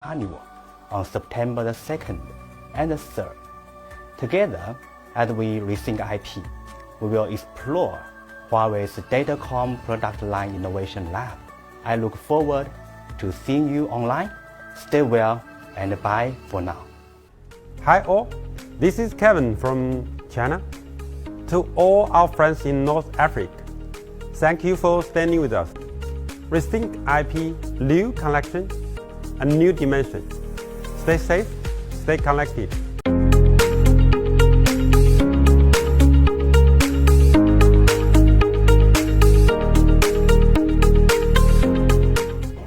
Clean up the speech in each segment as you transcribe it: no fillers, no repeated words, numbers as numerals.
Carnival on September the 2nd and the 3rd. Together, as we rethink IP, we will explore Huawei's Datacom product line innovation lab. I look forward to seeing you online. Stay well and bye for now. Hi all, this is Kevin from China. To all our friends in North Africa, thank you for standing with us. Rethink IP, new connection, a new dimension. Stay safe, stay connected.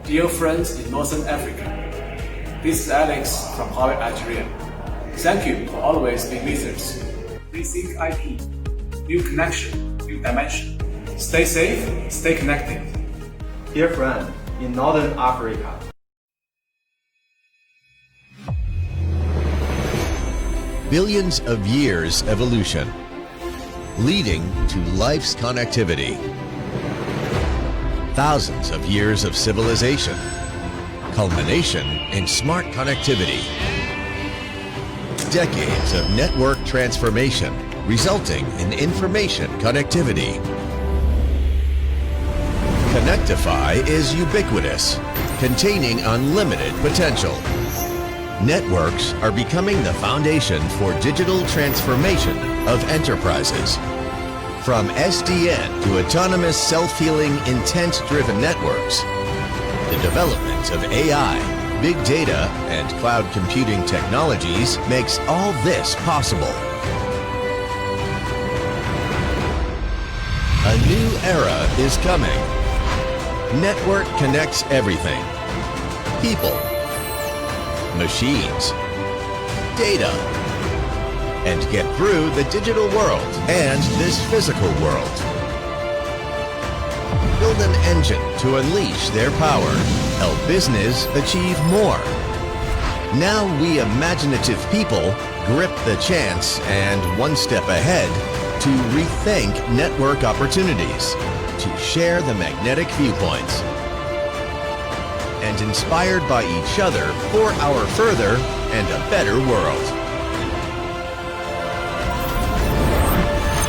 Dear friends in Northern Africa, this is Alex from Huawei Algeria. Thank you for always being with us. Rethink IP, new connection, new dimension. Stay safe, stay connected. Dear friend in Northern Africa, billions of years evolution, leading to life's connectivity. Thousands of years of civilization, culmination in smart connectivity. Decades of network transformation, resulting in information connectivity. Connectify is ubiquitous, containing unlimited potential. Networks are becoming the foundation for digital transformation of enterprises. From SDN to autonomous self-healing intent-driven networks, the development of AI, big data, and cloud computing technologies makes all this possible. A new era is coming. Network connects everything. People, machines, data, and get through the digital world and this physical world. Build an engine to unleash their power, help business achieve more. Now we imaginative people grip the chance and one step ahead to rethink network opportunities, to share the magnetic viewpoints, and inspired by each other for our further and a better world.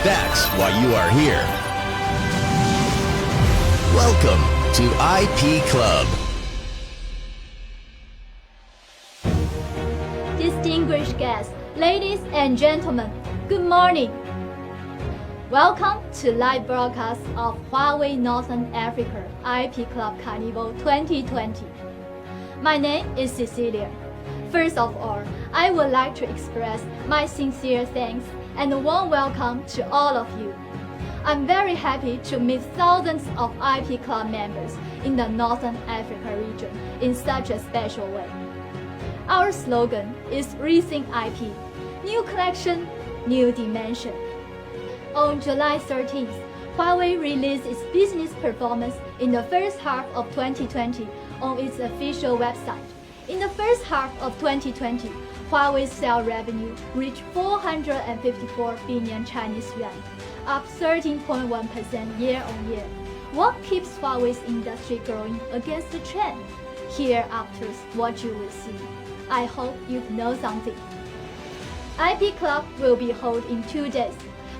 That's why you are here. Welcome to IP Club. Distinguished guests, ladies and gentlemen, good morning. Welcome to live broadcast of Huawei Northern Africa IP Club Carnival 2020. My name is Cecilia. First of all, I would like to express my sincere thanks and a warm welcome to all of you. I'm very happy to meet thousands of IP Club members in the Northern Africa region in such a special way. Our slogan is Rethink IP, new connection, new dimension. On July 13th, Huawei released its business performance in the first half of 2020 on its official website. In the first half of 2020, Huawei's sales revenue reached 454 billion Chinese yuan, up 13.1% year-on-year. What keeps Huawei's industry growing against the trend? Hereafter, what you will see. I hope you know something. IP Club will be held in 2 days.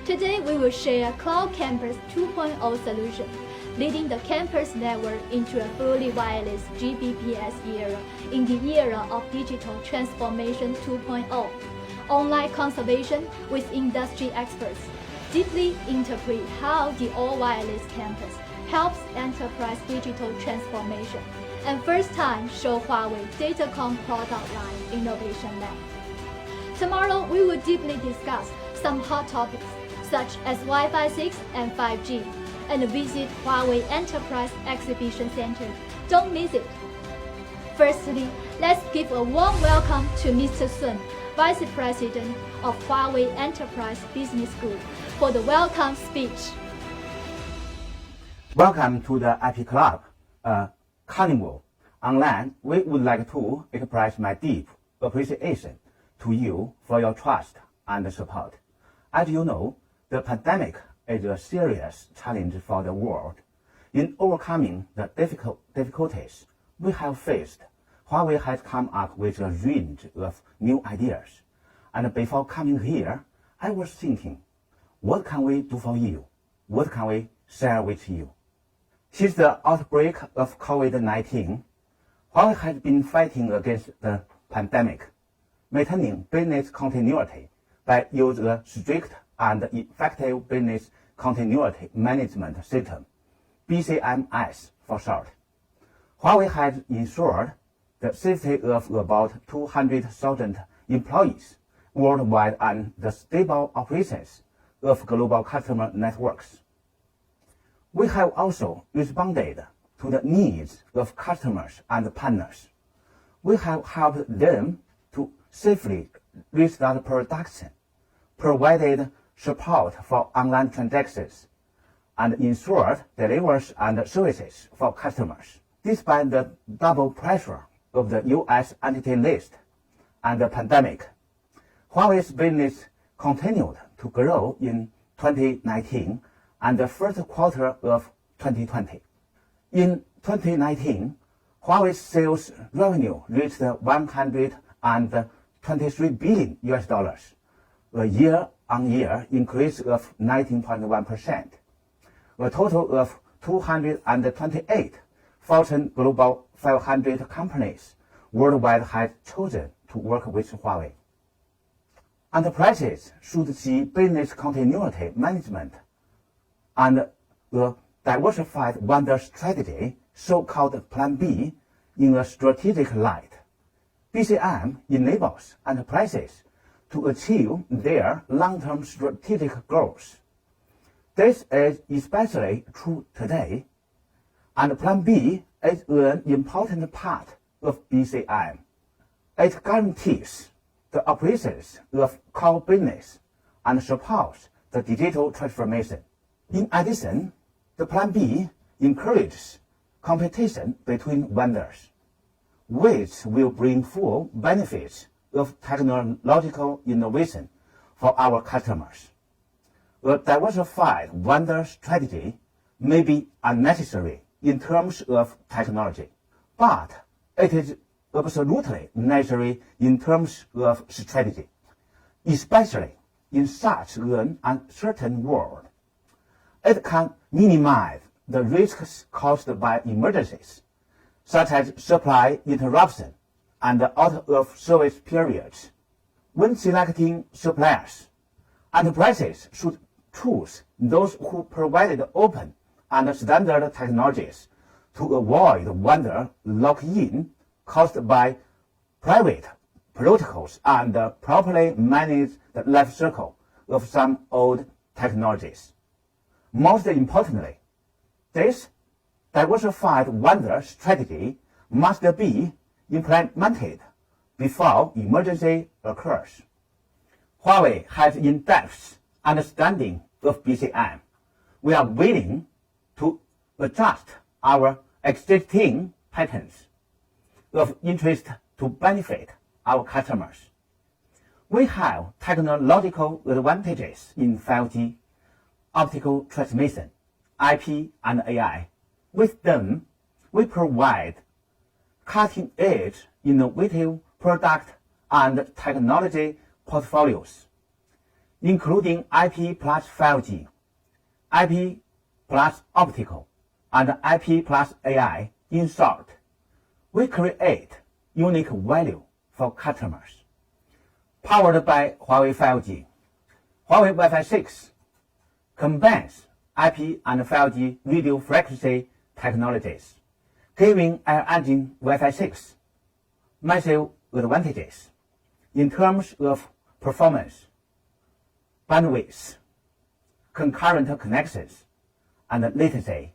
Today we will share Cloud Campus 2.0 solution, leading the campus network into a fully wireless GBPS era in the era of digital transformation 2.0. Online conservation with industry experts deeply interpret how the all-wireless campus helps enterprise digital transformation, and first time show Huawei Datacom product line innovation lab. Tomorrow we will deeply discuss some hot topics such as Wi-Fi 6 and 5G, and visit Huawei Enterprise Exhibition Center. Don't miss it. Firstly, let's give a warm welcome to Mr. Sun, Vice President of Huawei Enterprise Business Group, for the welcome speech. Welcome to the IP Club Carnival. Online, we would like to express my deep appreciation to you for your trust and support. As you know, the pandemic is a serious challenge for the world. In overcoming the difficulties we have faced, Huawei has come up with a range of new ideas. And before coming here, I was thinking, what can we do for you? What can we share with you? Since the outbreak of COVID-19, Huawei has been fighting against the pandemic, maintaining business continuity by using a strict and effective business continuity management system, BCMS for short. Huawei has ensured the safety of about 200,000 employees worldwide and the stable operations of global customer networks. We have also responded to the needs of customers and partners. We have helped them to safely restart production, provided support for online transactions, and ensured deliveries and services for customers. Despite the double pressure of the U.S. entity list and the pandemic, Huawei's business continued to grow in 2019 and the first quarter of 2020. In 2019, Huawei's sales revenue reached $123 billion, a year-on-year increase of 19.1%. A total of 228 Fortune Global 500 companies worldwide had chosen to work with Huawei. Enterprises should see business continuity management and a diversified vendor strategy, so-called Plan B, in a strategic light. BCM enables enterprises to achieve their long-term strategic goals. This is especially true today, and Plan B is an important part of BCM. It guarantees the operations of core business and supports the digital transformation. In addition, the Plan B encourages competition between vendors, which will bring full benefits of technological innovation for our customers. A diversified vendor strategy may be unnecessary in terms of technology, but it is absolutely necessary in terms of strategy, especially in such an uncertain world. It can minimize the risks caused by emergencies, such as supply interruption and out-of-service periods. When selecting suppliers, enterprises should choose those who provided open and standard technologies to avoid vendor lock-in caused by private protocols and properly manage the life cycle of some old technologies. Most importantly, this diversified vendor strategy must be implemented before emergency occurs. Huawei has in-depth understanding of BCM. We are willing to adjust our existing patterns of interest to benefit our customers. We have technological advantages in 5G, optical transmission, IP, and AI. With them, we provide cutting-edge, innovative product and technology portfolios, including IP plus 5G, IP plus optical, and IP plus AI. In short, we create unique value for customers. Powered by Huawei 5G, Huawei Wi-Fi 6 combines IP and 5G radio frequency technologies, giving Air Engine Wi-Fi 6 massive advantages in terms of performance, bandwidth, concurrent connections, and latency.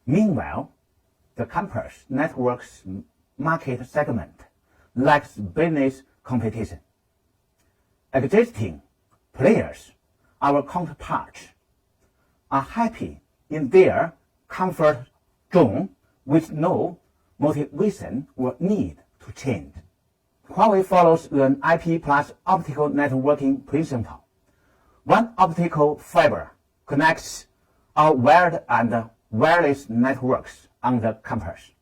Meanwhile, the campus network's market segment lacks business competition. Existing players, our counterparts, are happy in their comfort zone with no motivation or need to change. Huawei follows an IP plus optical networking principle. One optical fiber connects all wired and wireless networks on the campus.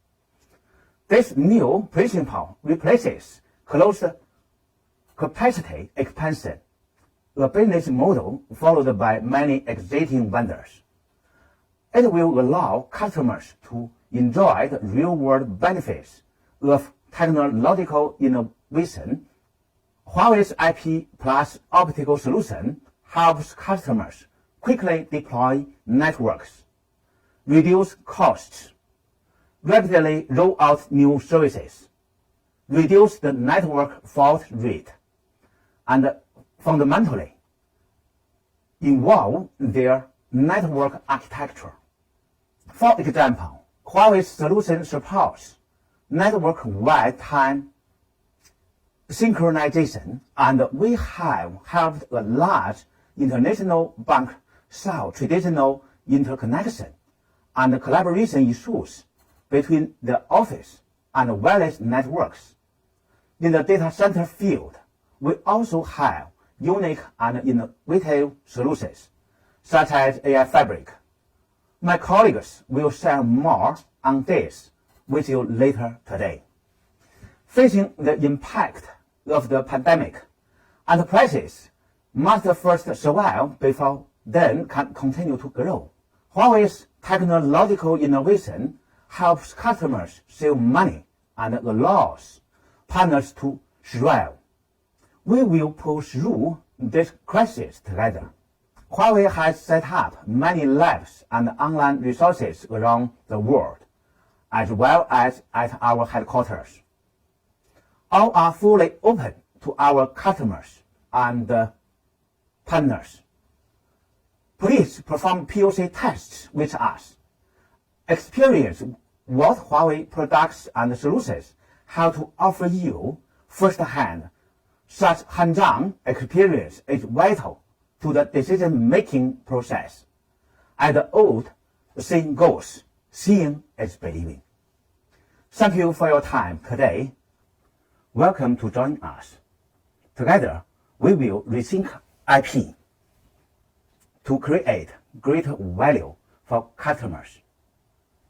This new principle replaces closed capacity expansion, a business model followed by many existing vendors. It will allow customers to enjoy the real-world benefits of technological innovation. Huawei's IP plus optical solution helps customers quickly deploy networks, reduce costs, rapidly roll out new services, reduce the network fault rate, and fundamentally evolve their network architecture. For example, Huawei's solution supports network-wide time synchronization, and we have helped a large international bank solve traditional interconnection and collaboration issues between the office and wireless networks. In the data center field, we also have unique and innovative solutions, such as AI Fabric. My colleagues will share more on this with you later today. Facing the impact of the pandemic, enterprises must first survive before then can continue to grow. Huawei's technological innovation helps customers save money and allows partners to thrive. We will push through this crisis together. Huawei has set up many labs and online resources around the world, as well as at our headquarters. All are fully open to our customers and partners. Please perform POC tests with us. Experience what Huawei products and solutions have to offer you firsthand. Such hands-on experience is vital to the decision-making process. As the old saying goes, seeing is believing. Thank you for your time today. Welcome to join us. Together, we will rethink IP to create greater value for customers,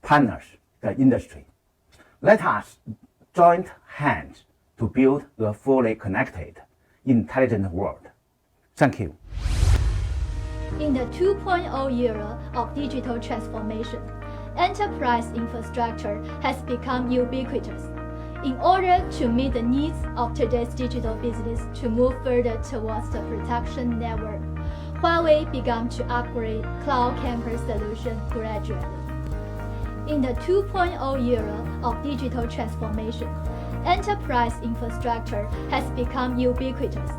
partners, the industry. Let us join hands to build a fully connected, intelligent world. Thank you. In the 2.0 era of digital transformation, enterprise infrastructure has become ubiquitous. In order to meet the needs of today's digital business to move further towards the production network, Huawei began to upgrade cloud campus solution gradually. In the 2.0 era of digital transformation, enterprise infrastructure has become ubiquitous.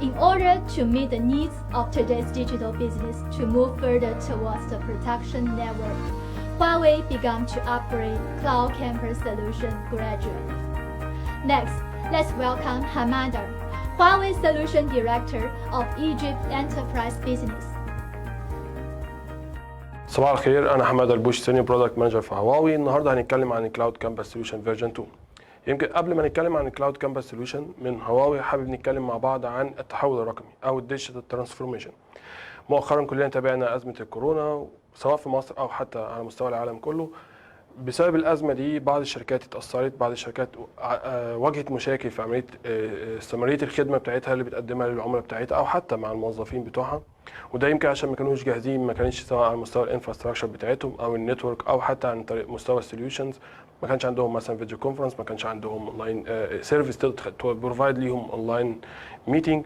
In order to meet the needs of today's digital business to move further towards the production network, Huawei began to upgrade cloud campus solution gradually. Next, let's welcome Hamada, Huawei Solution Director of Egypt Enterprise Business. صباح الخير، أنا حماد البوش سينيور برودكت مانجر في هواوي. النهارده هنتكلم عن الكلاود كامبس سوليوشن فيرجن 2. يمكن قبل ما نتكلم عن الكلاود كامبس سوليوشن من هواوي حابب نتكلم مع بعض عن التحول الرقمي او الديجيتال ترانسفورميشن. مؤخرا كلنا تابعنا ازمه الكورونا سواء في مصر او حتى على مستوى العالم كله. بسبب الازمه دي بعض الشركات اتاثرت، بعض الشركات واجهت مشاكل في عمليه استمراريه الخدمه بتاعتها اللي بتقدمها للعملاء بتاعتها او حتى مع الموظفين بتوعها. وده يمكن عشان ما كانوش جاهزين، ما كانش سواء على مستوى الانفراستراكشر بتاعتهم او النتورك او حتى عن طريق مستوى السوليوشنز. ما كانش عندهم مثلا فيديو كونفرنس، ما كانش عندهم اونلاين سيرفيس بروفايد ليهم اونلاين ميتنج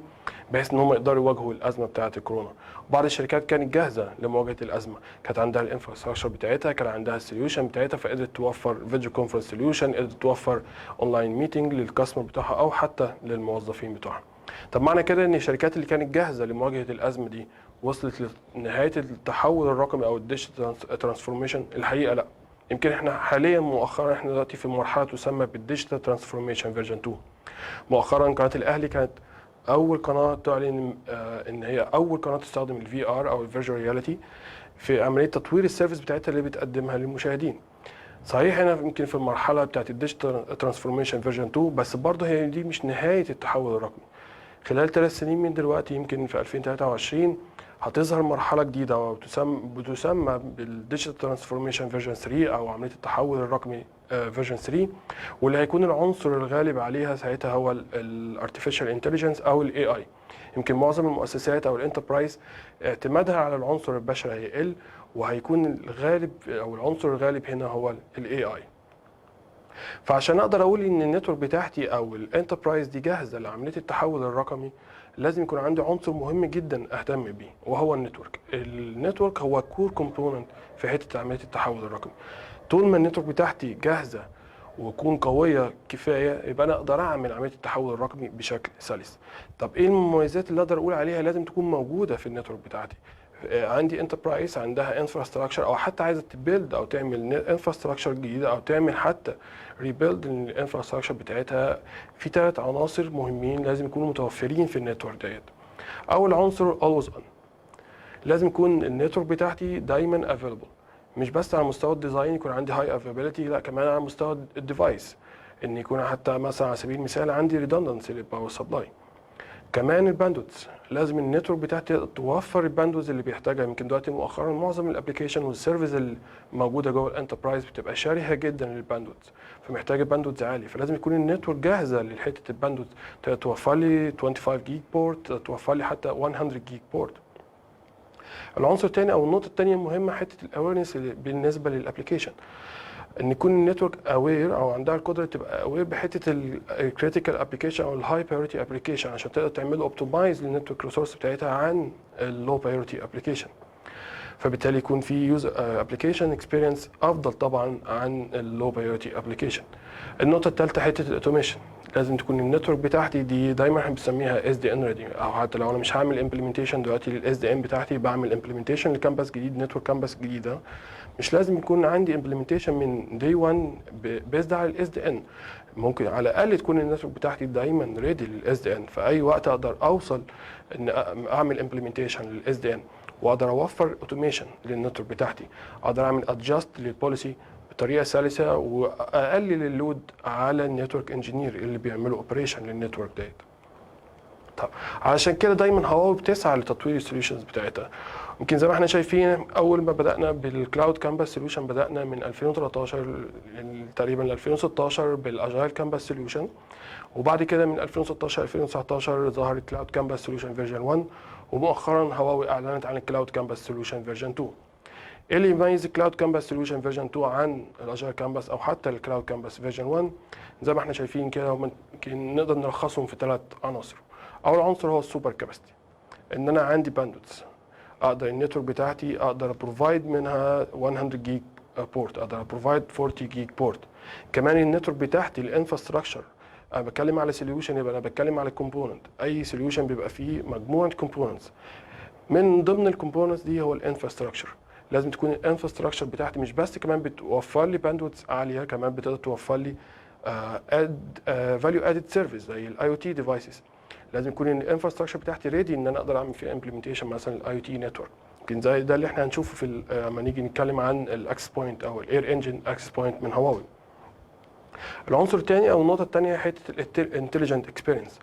بحيث ان هم يقدروا يواجهوا الازمه بتاعه الكورونا. بعض الشركات كانت جاهزه لمواجهه الازمه، كانت عندها الانفراستراكشر بتاعتها، كان عندها السوليوشن بتاعتها، فقدرت توفر فيديو كونفرنس سوليوشن، قدرت توفر اونلاين ميتنج للكاستمر بتاعها او حتى للموظفين بتوعها. طب معنى كده ان الشركات اللي كانت جاهزه لمواجهه الازمه دي وصلت لنهايه التحول الرقمي او الديجيتال ترانسفورميشن؟ الحقيقه لا. يمكن احنا حاليا مؤخرا احنا دلوقتي في مرحله تسمى بالديجيتال ترانسفورميشن فيرجن 2. مؤخرا قناه الاهلي كانت اول قناه تعلن ان هي اول قناه تستخدم الفي ار او الفيرجوال رياليتي في عمليه تطوير السيرفيس بتاعتها اللي بتقدمها للمشاهدين. صحيح هنا يمكن في المرحله بتاعت الديجيتال ترانسفورميشن فيرجن 2، بس برضه هي دي مش نهايه التحول الرقمي. خلال 3 سنين من دلوقتي يمكن في 2023 هتظهر مرحله جديده بتسمى بالديجيتال ترانسفورميشن فيرجن 3 او عمليه التحول الرقمي فيرجن 3، واللي هيكون العنصر الغالب عليها ساعتها هو الارتفيشال انتليجنس او الاي اي. يمكن معظم المؤسسات او الانتربرايز اعتمادها على العنصر البشري هيقل، وهيكون الغالب او العنصر الغالب هنا هو الاي اي. فعشان اقدر اقول ان النتورك بتاعتي او الانتربرايز دي جاهزه لعمليه التحول الرقمي، لازم يكون عندي عنصر مهم جدا اهتم بيه وهو النتورك. النتورك هو كور كومبوننت في حته عمليه التحول الرقمي. طول ما النتورك بتاعتي جاهزه وتكون قويه كفايه، يبقى انا اقدر اعمل عمليه التحول الرقمي بشكل سلس. طب ايه المميزات اللي اقدر اقول عليها لازم تكون موجوده في النتورك بتاعتي؟ عندي انتربرايز عندها انفراستراكشر او حتى عايزه تبيلد او تعمل انفراستراكشر جديده او تعمل حتى ريبيلد الانفراستراكشر بتاعتها، في 3 عناصر مهمين لازم يكونوا متوفرين في النتورك ديت. اول عنصر always on، لازم يكون النتورك بتاعتي دايما افيلبل، مش بس على مستوى الديزاين يكون عندي هاي افيلابيلتي، لا كمان على مستوى الديفايس، ان يكون حتى مثلا على سبيل المثال عندي ريدندنسي للباور سبلاي. كمان الباندويث، لازم النتورك بتاعتي توفر الباندويث اللي بيحتاجها. يمكن دلوقتي مؤخرا معظم الابلكيشن والسيرفيس اللي موجوده جوه الانتربرايز بتبقى شارهه جدا للباندويث، فمحتاجه باندويث عالي، فلازم يكون النتورك جاهزه لحته الباندويث، توفر لي 25 جيج بورت، توفر لي حتى 100 جيج بورت. العنصر الثاني او النقطه الثانيه المهمه حته الاويرنس بالنسبه للابلكيشن، ان يكون النتورك اوير او عندها القدره تبقى اوير بحته الكريتيكال ابلكيشن او الهاي بايورتي ابلكيشن، عشان تقدر تعمل اوبتمايز للنتورك ريسورس بتاعتها عن اللو بايورتي ابلكيشن، فبالتالي يكون في يوزر ابلكيشن اكسبيرينس افضل طبعا عن اللو بايورتي ابلكيشن. النقطه الثالثه حته الاوتوميشن، لازم تكون النتورك بتاعتي دي دايما احنا بنسميها اس دي ان ريدي، او حتى لو انا مش هعمل امبلمنتيشن دلوقتي للاس دي ان بتاعتي، بعمل امبلمنتيشن لكامبس جديد، نتورك كامبس جديده، مش لازم يكون عندي امبلمنتيشن من دي 1 بيزد على الاس دي ان، ممكن على الاقل تكون النتورك بتاعتي دايما ريدي للاس دي ان، في اي وقت اقدر اوصل ان اعمل امبلمنتيشن للاس دي ان، واقدر اوفر اوتوميشن للنتورك بتاعتي، اقدر اعمل ادجست للبوليسي بطريقه سلسه، واقلل اللود على النتورك انجينير اللي بيعملوا اوبريشن للنتورك ديت. طب علشان كده دايما هواوي بتسعى لتطوير السوليوشنز بتاعتها. يمكن زي ما احنا شايفين اول ما بدانا بالكلاود كامبس سوليوشن بدانا من 2013 تقريبا ل 2016 بالاجايل كامبس سوليوشن، وبعد كده من 2016 2019 ظهر الكلاود كامبس سوليوشن فيرجن 1، ومؤخرا هواوي اعلنت عن الكلاود كامبس سوليوشن فيرجن 2. ايه اللي يميز الكلاود كامبس سوليوشن فيرجن 2 عن الاجايل كامبس او حتى الكلاود كامبس فيرجن 1؟ زي ما احنا شايفين كده ممكن نقدر نلخصهم في 3 عناصر. اول عنصر هو السوبر كاباسيتي، ان انا عندي باندويث، اقدر النتورك بتاعتي اقدر ابروفايد منها 100 جيج بورت، اقدر ابروفايد 40 جيج بورت. كمان النتورك بتاعتي الانفراستراكشر، انا بتكلم على سوليوشن يبقى انا بتكلم على كومبوننت، اي سوليوشن بيبقى فيه مجموعه كومبوننتس، من ضمن الكومبوننتس دي هو الانفراستراكشر. لازم تكون الانفراستراكشر بتاعتي مش بس كمان بتوفر لي باندويث عاليه، كمان بتقدر توفر لي فاليو ادد سيرفيس زي الاي او تي ديفايسز. لازم يكون الانفراستراكشر بتاعتي ريدي ان انا اقدر اعمل فيها امبلمنتيشن مثلا الاي او تي نتورك. يمكن زي ده اللي احنا هنشوفه في لما نيجي نتكلم عن الاكسس بوينت او الاير انجن اكسس بوينت من هواوي. العنصر الثاني او النقطه الثانيه حته الانتليجنت اكسبيرينس،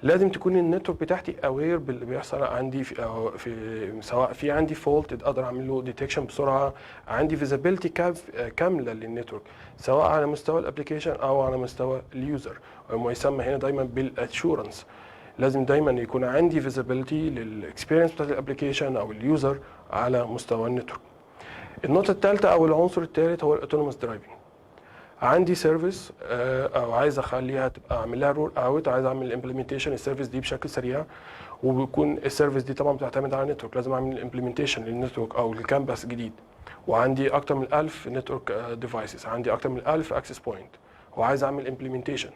لازم تكون النتورك بتاعتي اوير باللي بيحصل عندي في سواء في عندي فولت اقدر اعمل له ديتكشن بسرعه، عندي فيزابيلتي كامله للنتورك سواء على مستوى الابلكيشن او على مستوى اليوزر، وما يسمى هنا دايما بالاشورنس. لازم دايما يكون عندي فيزابيلتي للاكسبيرينس بتاعت الابلكيشن او اليوزر على مستوى النتورك. النقطه الثالثه او العنصر الثالث هو الاوتونوموس درايفنج. عندي سيرفيس او عايز اخليها تبقى اعمل لها رول اوت، عايز اعمل الامبلمنتيشن السيرفيس دي بشكل سريع، وبيكون السيرفيس دي طبعا بتعتمد على النتورك، لازم اعمل الامبلمنتيشن للنتورك او الكامبس جديد، وعندي اكتر من 1000 نتورك ديفايسز، عندي اكتر من 1000 اكسس بوينت، وعايز اعمل امبلمنتيشن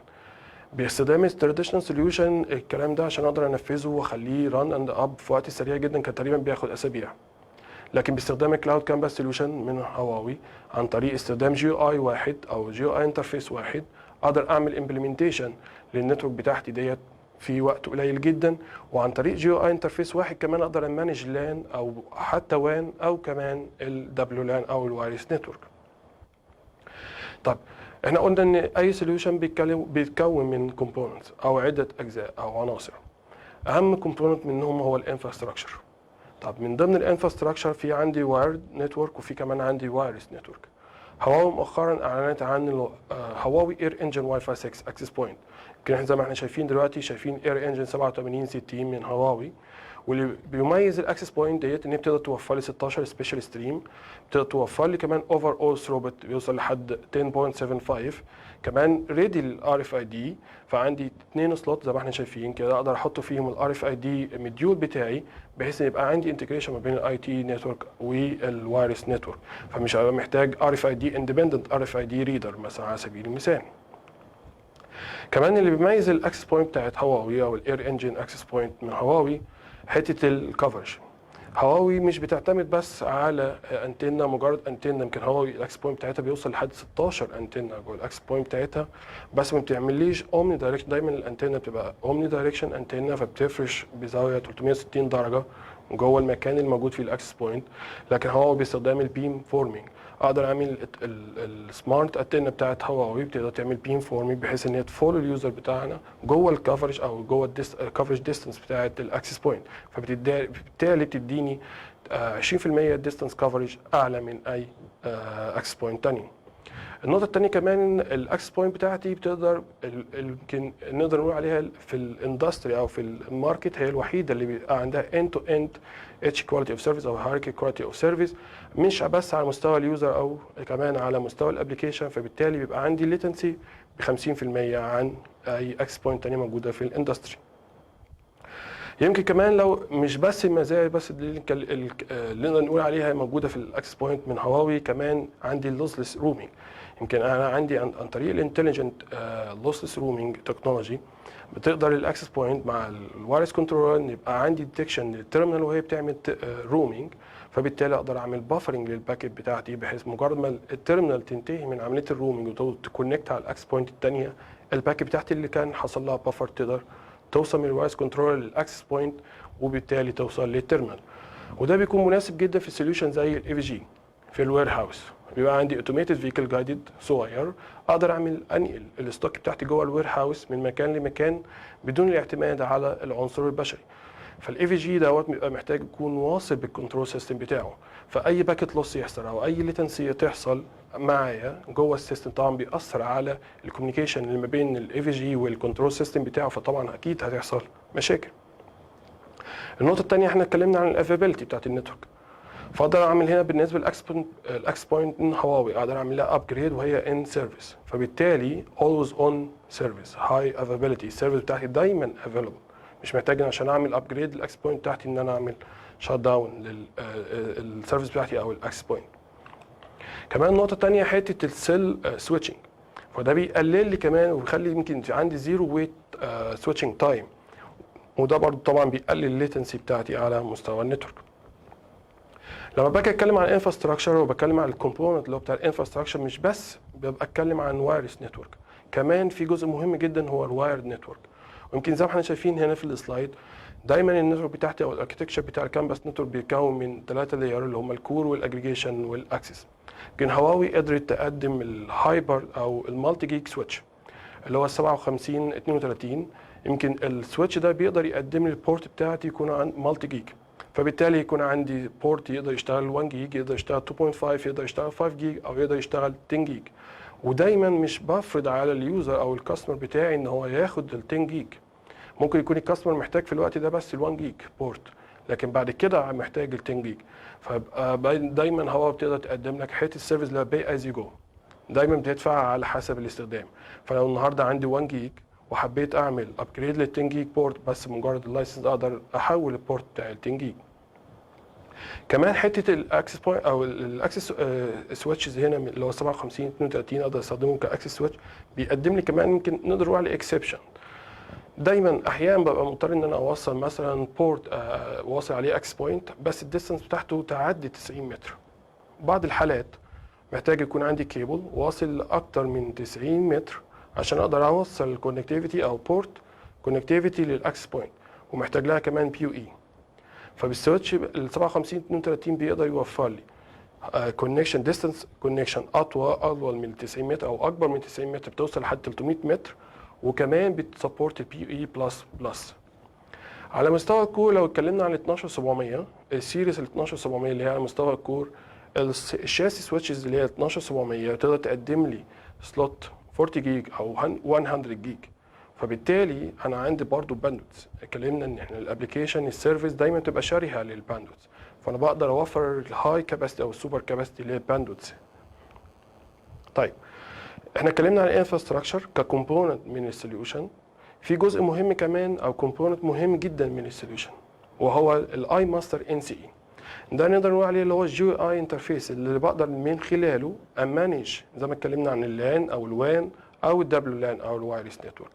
باستخدام التراديشنال سوليوشن. الكلام ده عشان اقدر انفذه واخليه ران اند اب في وقت سريع جدا كان تقريبا بياخد اسابيع، لكن باستخدام الكلاود كامبس سوليوشن من هواوي عن طريق استخدام جي اي واحد او جي اي انترفيس واحد اقدر اعمل امبلمنتيشن للنتورك بتاعتي ديت في وقت قليل جدا، وعن طريق جي اي انترفيس واحد كمان اقدر امانج لان او حتى وان او كمان الدبليو لان او الوايرلس نتورك. طب احنا قلنا ان اي سوليوشن بيتكون من كومبوننتس او عده اجزاء او عناصر، اهم كومبوننت منهم هو الانفراستراكشر. طب من ضمن الانفراستراكشر في عندي وايرد نتورك وفي كمان عندي وايرلس نتورك. هواوي مؤخرا اعلنت عن هواوي اير انجن واي فاي 6 اكسس بوينت. يمكن احنا زي ما احنا شايفين دلوقتي شايفين اير انجن 8760 من هواوي، واللي بيميز الاكسس بوينت ديت ان هي بتقدر توفر لي 16 سبيشال ستريم، بتقدر توفر لي كمان اوفر اول ثروبوت بيوصل لحد 10.75، كمان ريدي للار اف اي دي، فعندي 2 سلوت زي ما احنا شايفين كده اقدر احط فيهم الار اف اي دي مديول بتاعي، بحيث ان يبقى عندي انتجريشن ما بين الاي تي نتورك والوايرلس نتورك، فمش هبقى محتاج ار اف اي دي اندبندنت ار اف اي دي ريدر مثلا على سبيل المثال. كمان اللي بيميز الاكسس بوينت بتاعت هواوي او الاير انجن اكسس بوينت من هواوي حته الكفرج. هواوي مش بتعتمد بس على انتنه، مجرد انتنه. يمكن هواوي الاكسس بوينت بتاعتها بيوصل لحد 16 انتنه جوه الاكسس بوينت بتاعتها، بس ما بتعمليش اومني دايركشن. دايما الانتنه بتبقى اومني دايركشن انتنه، فبتفرش بزاويه 360 درجه جوه المكان الموجود فيه الاكسس بوينت. لكن هواوي باستخدام البيم فورمينج اقدر اعمل السمارت انتنه بتاعت هواوي بتقدر تعمل بيم فورمينج بحيث ان هي تفولو اليوزر بتاعنا جوه الكفرج او جوه الكفرج ديستانس بتاعت الاكسس بوينت، فبالتالي بتديني 20% ديستانس كفرج اعلى من اي اكسس بوينت ثانيه. النقطة الثانية كمان الاكسس بوينت بتاعتي بتقدر يمكن نقدر نقول عليها في الاندستري او في الماركت هي الوحيدة اللي بيبقى عندها end to end اتش كواليتي اوف سيرفيس او هيراركي كواليتي اوف سيرفيس، مش بس على مستوى اليوزر او كمان على مستوى الابلكيشن، فبالتالي بيبقى عندي ليتنسي ب 50% عن اي اكسس بوينت ثانية موجودة في الاندستري. يمكن كمان لو مش بس المزايا بس اللي نقدر نقول عليها موجوده في الاكسس بوينت من هواوي، كمان عندي اللوسلس رومينج. يمكن انا عندي عن طريق الانتليجنت لوسلس رومينج تكنولوجي بتقدر الاكسس بوينت مع الوايرلس كنترولر ان يبقى عندي ديتكشن للتيرمينال وهي بتعمل رومينج، فبالتالي اقدر اعمل بافرنج للباكيت بتاعتي، بحيث مجرد ما التيرمينال تنتهي من عمليه الرومينج وتكونكت على الاكسس بوينت الثانيه، الباكيت بتاعتي اللي كان حصل لها بافر تقدر توصل من الوايرلس كنترولر للاكسس بوينت وبالتالي توصل للتيرمينال. وده بيكون مناسب جدا في سوليوشن زي الاي في جي في الوير هاوس. بيبقى عندي اوتوميتد فيكل جايدد صغير اقدر انقل الستوك بتاعتي جوه الوير هاوس من مكان لمكان بدون الاعتماد على العنصر البشري. فالاي في جي دوت بيبقى محتاج يكون واصل بالكنترول سيستم بتاعه، فاي باكيت لوس يحصل او اي ليتنسي تحصل معايا جوه السيستم طبعا بيأثر على الكوميونيكيشن اللي ما بين الاي في جي والكنترول سيستم بتاعه، فطبعا اكيد هتحصل مشاكل. النقطه الثانيه احنا اتكلمنا عن الافيبيليتي بتاعت النتورك، فاقدر اعمل هنا بالنسبه للاكس بوينت من هواوي اقدر اعمل لها ابجريد وهي ان سيرفيس، فبالتالي اولويز اون سيرفيس هاي افيبيليتي، السيرفيس بتاعتي دايما افيلبل، مش محتاج عشان اعمل ابجريد للاكس بوينت بتاعتي ان انا اعمل شات داون للسيرفيس بتاعتي او الاكس بوينت. كمان النقطه الثانيه حته السيل سويتشنج، فده بيقلل لي كمان وبيخلي يمكن عندي زيرو ويت سويتشنج تايم، وده برضه طبعا بيقلل الليتنسي بتاعتي على مستوى النتورك. لما باجي اتكلم عن الانفراستراكشر وبتكلم عن الكومبوننت اللي هو بتاع الانفراستراكشر، مش بس ببقى اتكلم عن وايرلس نتورك، كمان في جزء مهم جدا هو الوايرد نتورك. ويمكن زي ما احنا شايفين هنا في السلايد دايما النتورك بتاعتي او الاركتكتشر بتاع الكامبس نتورك بيتكون من 3 لاير اللي هم الكور والاجريجيشن والاكسس. يمكن هواوي قدرت تقدم الهايبر او المالتي جيج سويتش اللي هو 5732. يمكن السويتش ده بيقدر يقدم لي البورت بتاعتي يكون عن مالتي جيج، فبالتالي يكون عندي بورت يقدر يشتغل 1 جيج، يقدر يشتغل 2.5، يقدر يشتغل 5 جيج، او يقدر يشتغل 10 جيج. ودايما مش بفرض على اليوزر او الكاستمر بتاعي ان هو ياخد ال 10 جيج. ممكن يكون الكاستمر محتاج في الوقت ده بس ال 1 جيج بورت، لكن بعد كده محتاج ال 10 جيج. فبقى دايما هو بتقدر تقدم لك حته السيرفيس اللي باي از يو جو، دايما بتدفع على حسب الاستخدام. فلو النهارده عندي 1 جيج وحبيت اعمل ابجريد لل 10 جيج بورت، بس مجرد اللايسنس اقدر احول البورت بتاع ال 10 جيج. كمان حته الاكسس بوينت او الاكسس سويتشز هنا اللي هو 5732 اقدر استخدمه كاكسس سويتش، بيقدم لي كمان يمكن نقدر نقول عليه اكسبشن. دايما احيانا ببقى مضطر ان انا اوصل مثلا بورت واصل عليه اكسس بوينت بس الديستانس بتاعته تعدي 90 متر. بعض الحالات محتاج يكون عندي كيبل واصل لاكتر من 90 متر عشان اقدر اوصل الكونكتيفيتي او بورت كونكتيفيتي للاكسس بوينت، ومحتاج لها كمان بي يو اي. فبالسويتش ال 5732 بيقدر يوفر لي كونكشن ديستانس كونكشن اطول من 90 متر او اكبر من 90 متر، بتوصل لحد 300 متر، وكمان بتسبورت البي يو اي بلس بلس. على مستوى الكور لو اتكلمنا عن 12700 السيريس ال 12700 اللي هي على مستوى الكور، الشاسي سويتشز اللي هي 12700 تقدر تقدم لي سلوت 40 جيج او 100 جيج. فبالتالي انا عندي برضو باندويث. اتكلمنا ان احنا الابلكيشن السيرفيس دايما تبقى شاريها للباندويث، فانا بقدر اوفر الهاي كاباسيتي او السوبر كاباسيتي اللي هي الباندويث. طيب احنا اتكلمنا عن الانفراستراكشر ككومبوننت من السوليوشن. في جزء مهم كمان او كومبوننت مهم جدا من السوليوشن وهو الاي ماستر ان سي اي. ده نقدر نقول عليه اللي هو الجي اي انترفيس اللي بقدر من خلاله امانج زي ما اتكلمنا عن اللان او الوان او الدبليو لان او الوايرلس نتورك.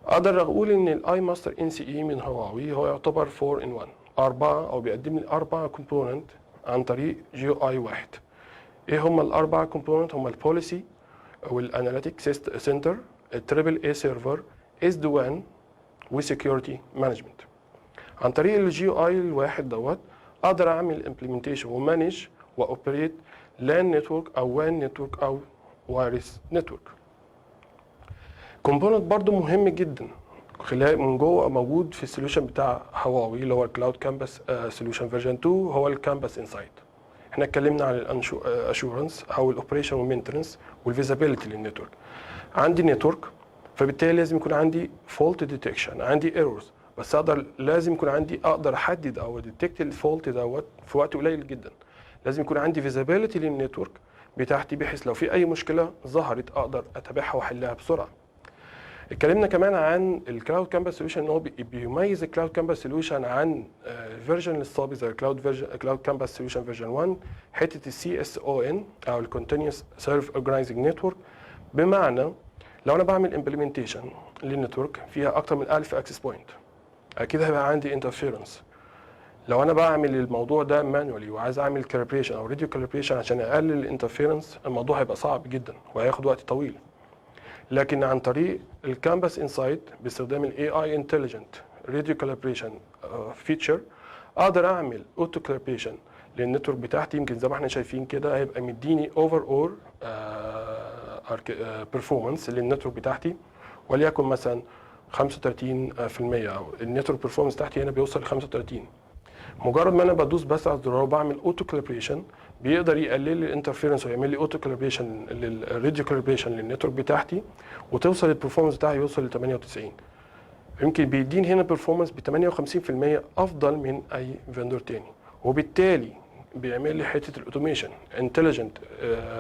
اقدر اقول ان الاي ماستر ان سي اي من هواوي هو يعتبر 4 ان 1 4 او بيقدم لي 4 كومبوننت عن طريق جي اي واحد. ايه هم الاربع كومبوننت؟ هم البوليسي والاناليتيك سنتر، التريبل اي سيرفر، اس دي وان وسكيورتي مانجمنت. عن طريق الجي اي الواحد دوت اقدر اعمل امبلمنتيشن ومانج واوبريت لان نتورك او وان نتورك او وايرلس نتورك. كومبوننت برضو مهم جدا خلال من جوه موجود في السوليوشن بتاع هواوي اللي هو الكلاود كامبس سوليوشن فيرجن 2 هو الكامبس انسايت. احنا اتكلمنا عن الاشورنس او الاوبريشن والمينتنس والفيزابيلتي للنتورك. عندي نتورك فبالتالي لازم يكون عندي فولت ديتكشن، عندي ايرورز، بس لازم يكون عندي اقدر احدد او ديتكت الفولت دوت في وقت قليل جدا. لازم يكون عندي فيزابيلتي للنتورك بتاعتي بحيث لو في اي مشكله ظهرت اقدر اتابعها واحلها بسرعه. اتكلمنا كمان عن الكلاود كامبس سوليوشن ان هو بيميز الكلاود كامبس سوليوشن عن الفيرجن السابق زي كلاود كامبس سوليوشن فيرجن 1 حته السي اس او ان او الكونتينوس سيرف اورجنايزنج نتورك. بمعنى لو انا بعمل امبلمنتيشن للنتورك فيها اكتر من 1000 اكسس بوينت اكيد هيبقى عندي انترفيرنس. لو انا بعمل الموضوع ده مانوالي وعايز اعمل كاليبريشن او راديو كاليبريشن عشان اقلل الانترفيرنس الموضوع هيبقى صعب جدا وهياخد وقت طويل. لكن عن طريق الكامبس انسايت باستخدام الاي اي انتليجنت راديو كاليبريشن فيتشر اقدر اعمل اوتو كاليبريشن للنتورك بتاعتي. يمكن زي ما احنا شايفين كده هيبقى مديني اوفر اول بيرفورمانس للنتورك بتاعتي وليكن مثلا 35% او النتورك بيرفورمانس بتاعتي هنا بيوصل ل 35. مجرد ما انا بدوس بس على الزرار وبعمل اوتو كاليبريشن بيقدر يقلل لي الانترفيرنس ويعمل لي اوتو كاليبريشن للراديو كاليبريشن للنتورك بتاعتي وتوصل البرفورمانس بتاعي يوصل ل 98. يمكن بيديني هنا بيرفورمانس ب 58% افضل من اي فيندور تاني. وبالتالي بيعمل لي حته الاوتوميشن انتليجنت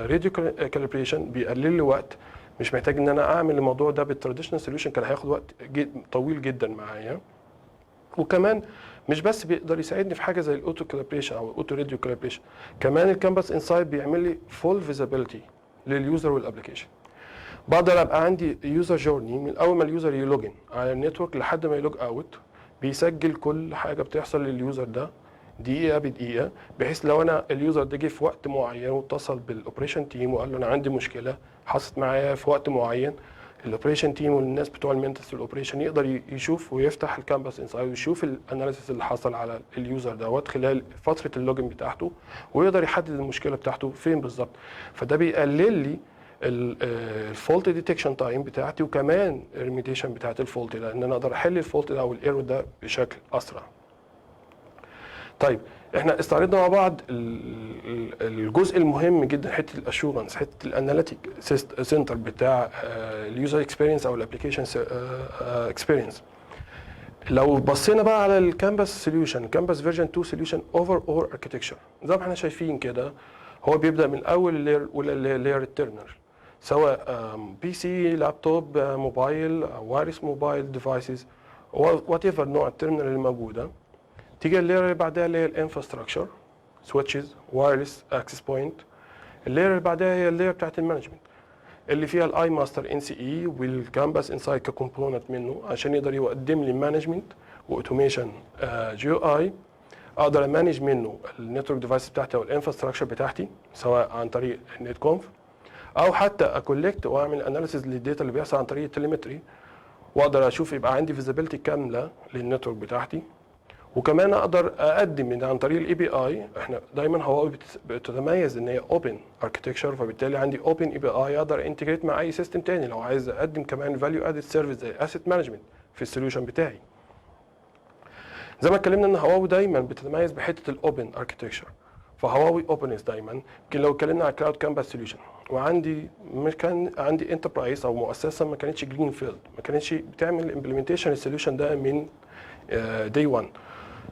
راديو كاليبريشن بيقلل لي وقت. مش محتاج ان انا اعمل الموضوع ده بالتراديشنال سوليوشن كان هياخد وقت طويل جدا معايا. وكمان مش بس بيقدر يساعدني في حاجه زي الاوتو كاليبريشن او الاوتو راديو كاليبريشن، كمان الكامبس انسايت بيعمل لي فول فيزابيلتي لليوزر والابلكيشن. بقدر ابقى عندي يوزر جورني من اول ما اليوزر يلوجن على النتورك لحد ما يلوج اوت بيسجل كل حاجه بتحصل لليوزر ده دقيقه بدقيقه، بحيث لو انا اليوزر ده جه في وقت معين واتصل بالاوبريشن تيم وقال له انا عندي مشكله حصلت معايا في وقت معين، الاوبريشن تيم والناس بتوع المينتنس والاوبريشن يقدر يشوف ويفتح الكامبس انسايد ويشوف الاناليسيس اللي حصل على اليوزر دوت خلال فتره اللوجن بتاعته ويقدر يحدد المشكله بتاعته فين بالظبط. فده بيقلل لي الفولت ديتكشن تايم بتاعتي وكمان الريميديشن بتاعت الفولت ده ان انا اقدر احل الفولت ده او الايرور ده بشكل اسرع. طيب احنا استعرضنا مع بعض الجزء المهم جدا حته الاشورنس، حته الاناليتيك سنتر بتاع اليوزر اكسبيرينس او الابلكيشن اكسبيرينس. لو بصينا بقى على الكامبس سوليوشن كامبس فيرجن 2 سوليوشن اوفر اول اركتكتشر زي ما احنا شايفين كده هو بيبدا من اول لاير ولا لاير الترنر سواء بي سي لابتوب موبايل وايرلس موبايل ديفايسز وات ايفر نوع الترمينال اللي موجوده. تيجي اللاير اللي بعدها اللي هي الانفراستراكشر سويتشز وايرلس اكسس بوينت. اللاير اللي بعدها هي اللاير بتاعت المانجمنت اللي فيها الاي ماستر ان سي اي والكامبس انسايد ككومبوننت منه عشان يقدر يقدم لي مانجمنت واوتوميشن جي اي. اقدر امانج منه النتورك ديفايس بتاعتي او الانفراستراكشر بتاعتي سواء عن طريق النت كونف او حتى اكولكت واعمل اناليسيز للداتا اللي بيحصل عن طريق التليمتري واقدر اشوف يبقى عندي فيزابيلتي كامله للنتورك بتاعتي. وكمان اقدر اقدم من عن طريق الاي بي اي. احنا دايما هواوي بتتميز ان هي اوبن اركتكتشر فبالتالي عندي اوبن اي بي اي اقدر انتجريت مع اي سيستم تاني لو عايز اقدم كمان فاليو ادد سيرفيس زي اسيت مانجمنت في السوليوشن بتاعي. زي ما اتكلمنا ان هواوي دايما بتتميز بحته الاوبن اركتكتشر، فهواوي اوبنس دايما. يمكن لو اتكلمنا على كلاود كامبس سوليوشن، وعندي مش كان عندي انتربرايز او مؤسسه ما كانتش جرين فيلد، ما كانتش بتعمل امبلمنتيشن السوليوشن ده من داي 1،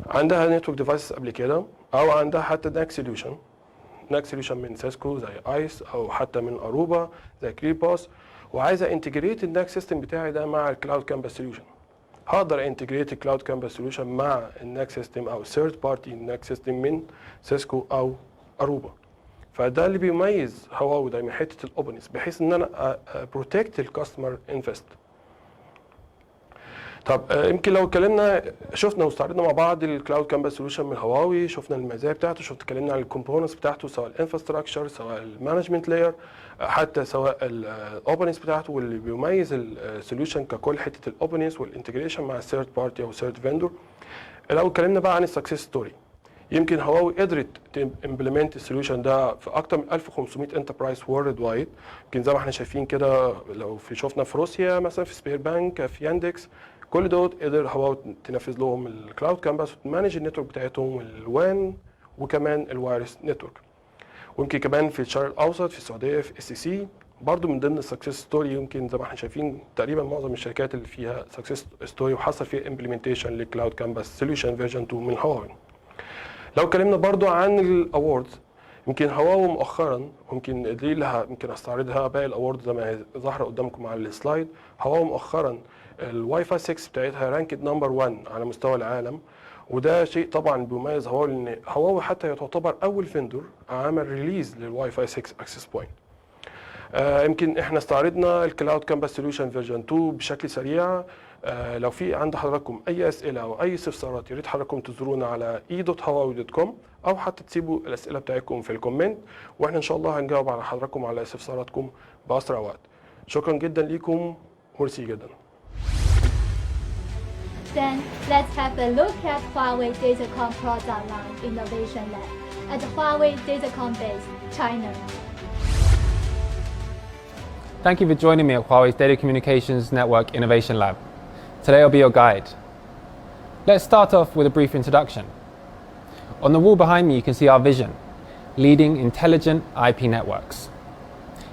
عندها نتورك ديفايسز قبل كده، او عندها حتى ناك سوليوشن من سيسكو زي ايس، او حتى من اروبا زي كلير باس، وعايزه انتجريت الناك سيستم بتاعي ده مع الكلاود كامبس سوليوشن. هقدر انتجريت الكلاود كامبس سوليوشن مع الناك سيستم او ثيرد بارتي ناك سيستم من سيسكو او اروبا. فده اللي بيميز هواوي دايما حته الاوبنس، بحيث ان انا بروتكت الكاستمر انفست. طب يمكن لو اتكلمنا شفنا واستعرضنا مع بعض الكلاود كامبس سوليوشن من هواوي، شفنا المزايا بتاعته، اتكلمنا عن الكومبوننتس بتاعته، سواء الانفراستراكشر، سواء المانجمنت لاير، حتى سواء الاوبنس بتاعته، واللي بيميز السوليوشن ككل حته الاوبنس والانتجريشن مع الثيرد بارتي او ثيرد فيندور. لو اتكلمنا بقى عن السكسس ستوري، يمكن هواوي قدرت تمبلمنت السوليوشن ده في اكتر من 1500 انتربرايز وورلد وايد. يمكن زي ما احنا شايفين كده، لو شفنا في روسيا مثلا في سبير بانك، في ياندكس، كل دول قدر هواوي تنفذ لهم الكلاود كامبس وتمانج النتورك بتاعتهم، الوان وكمان الوايرلس نتورك. ويمكن كمان في الشرق الاوسط في السعوديه في SCC برضو من ضمن السكسس ستوري. يمكن زي ما احنا شايفين تقريبا معظم الشركات اللي فيها سكسس ستوري وحصل فيها امبلمنتيشن للكلاود كامبس سوليوشن فيرجن 2 من هواوي. لو اتكلمنا برضو عن الاووردز، يمكن هواوي مؤخرا، ممكن دي اللي يمكن استعرضها باقي الاووردز زي ما هي ظاهره قدامكم على السلايد. هواوي مؤخرا الواي فاي 6 بتاعتها رانكد نمبر 1 على مستوى العالم، وده شيء طبعا بيميز هواوي، لان هواوي حتى تعتبر اول فيندور عمل ريليز للواي فاي 6 اكسس بوينت. يمكن احنا استعرضنا الكلاود كامبس سوليوشن فيرجن 2 بشكل سريع. لو في عند حضراتكم اي اسئله او اي استفسارات، يا ريت حضراتكم تزورونا على e.huawei.com، او حتى تسيبوا الاسئله بتاعتكم في الكومنت، واحنا ان شاء الله هنجاوب على حضراتكم على استفساراتكم باسرع وقت. شكرا جدا ليكم، ميرسي جدا. Then let's have a look at Huawei Datacom product line innovation lab at Huawei Datacom base, China. Thank you for joining me at Huawei's Data Communications Network Innovation Lab. Today I'll be your guide. Let's start off with a brief introduction. On the wall behind me you can see our vision, leading intelligent IP networks.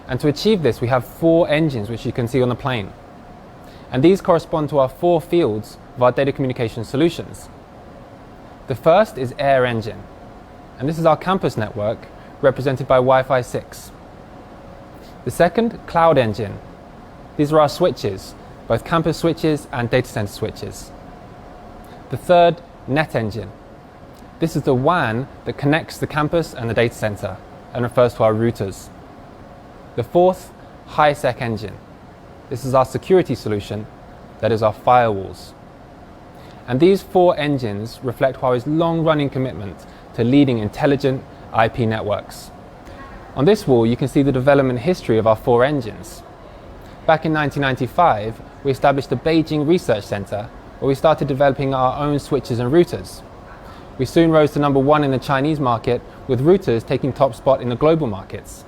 And to achieve this we have 4 engines which you can see on the plane. And these correspond to our 4 fields of our data communication solutions. The first is Air Engine, and this is our campus network represented by Wi-Fi 6. The second, Cloud Engine. These are our switches, both campus switches and data center switches. The third, Net Engine. This is the WAN that connects the campus and the data center and refers to our routers. The fourth, HiSec Engine. This is our security solution, that is our firewalls. And these 4 engines reflect Huawei's long-running commitment to leading intelligent IP networks. On this wall you can see the development history of our 4 engines. Back in 1995 we established the Beijing Research Center, where we started developing our own switches and routers. We soon rose to number 1 in the Chinese market, with routers taking top spot in the global markets.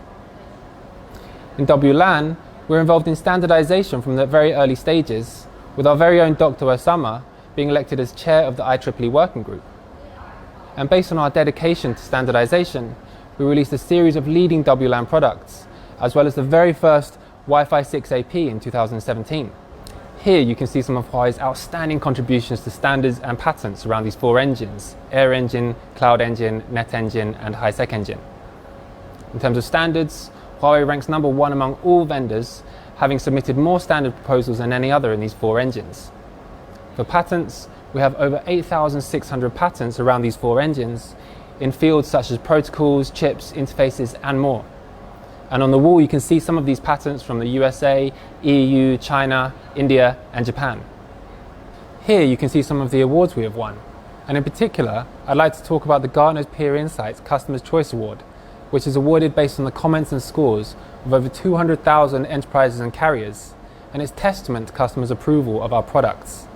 In WLAN we're involved in standardization from the very early stages, with our very own Dr. Osama being elected as chair of the IEEE working group. And based on our dedication to standardization, we released a series of leading WLAN products, as well as the very first Wi-Fi 6 AP in 2017. Here you can see some of Huawei's outstanding contributions to standards and patents around these 4 engines: Air Engine, Cloud Engine, Net Engine and HiSec Engine. In terms of standards, Huawei ranks number 1 among all vendors, having submitted more standard proposals than any other in these 4 engines. For patents, we have over 8,600 patents around these 4 engines in fields such as protocols, chips, interfaces and more. And on the wall you can see some of these patents from the USA, EU, China, India and Japan. Here you can see some of the awards we have won. And in particular, I'd like to talk about the Gartner's Peer Insights Customer's Choice Award, which is awarded based on the comments and scores of over 200,000 enterprises and carriers, and it's testament to customers' approval of our products.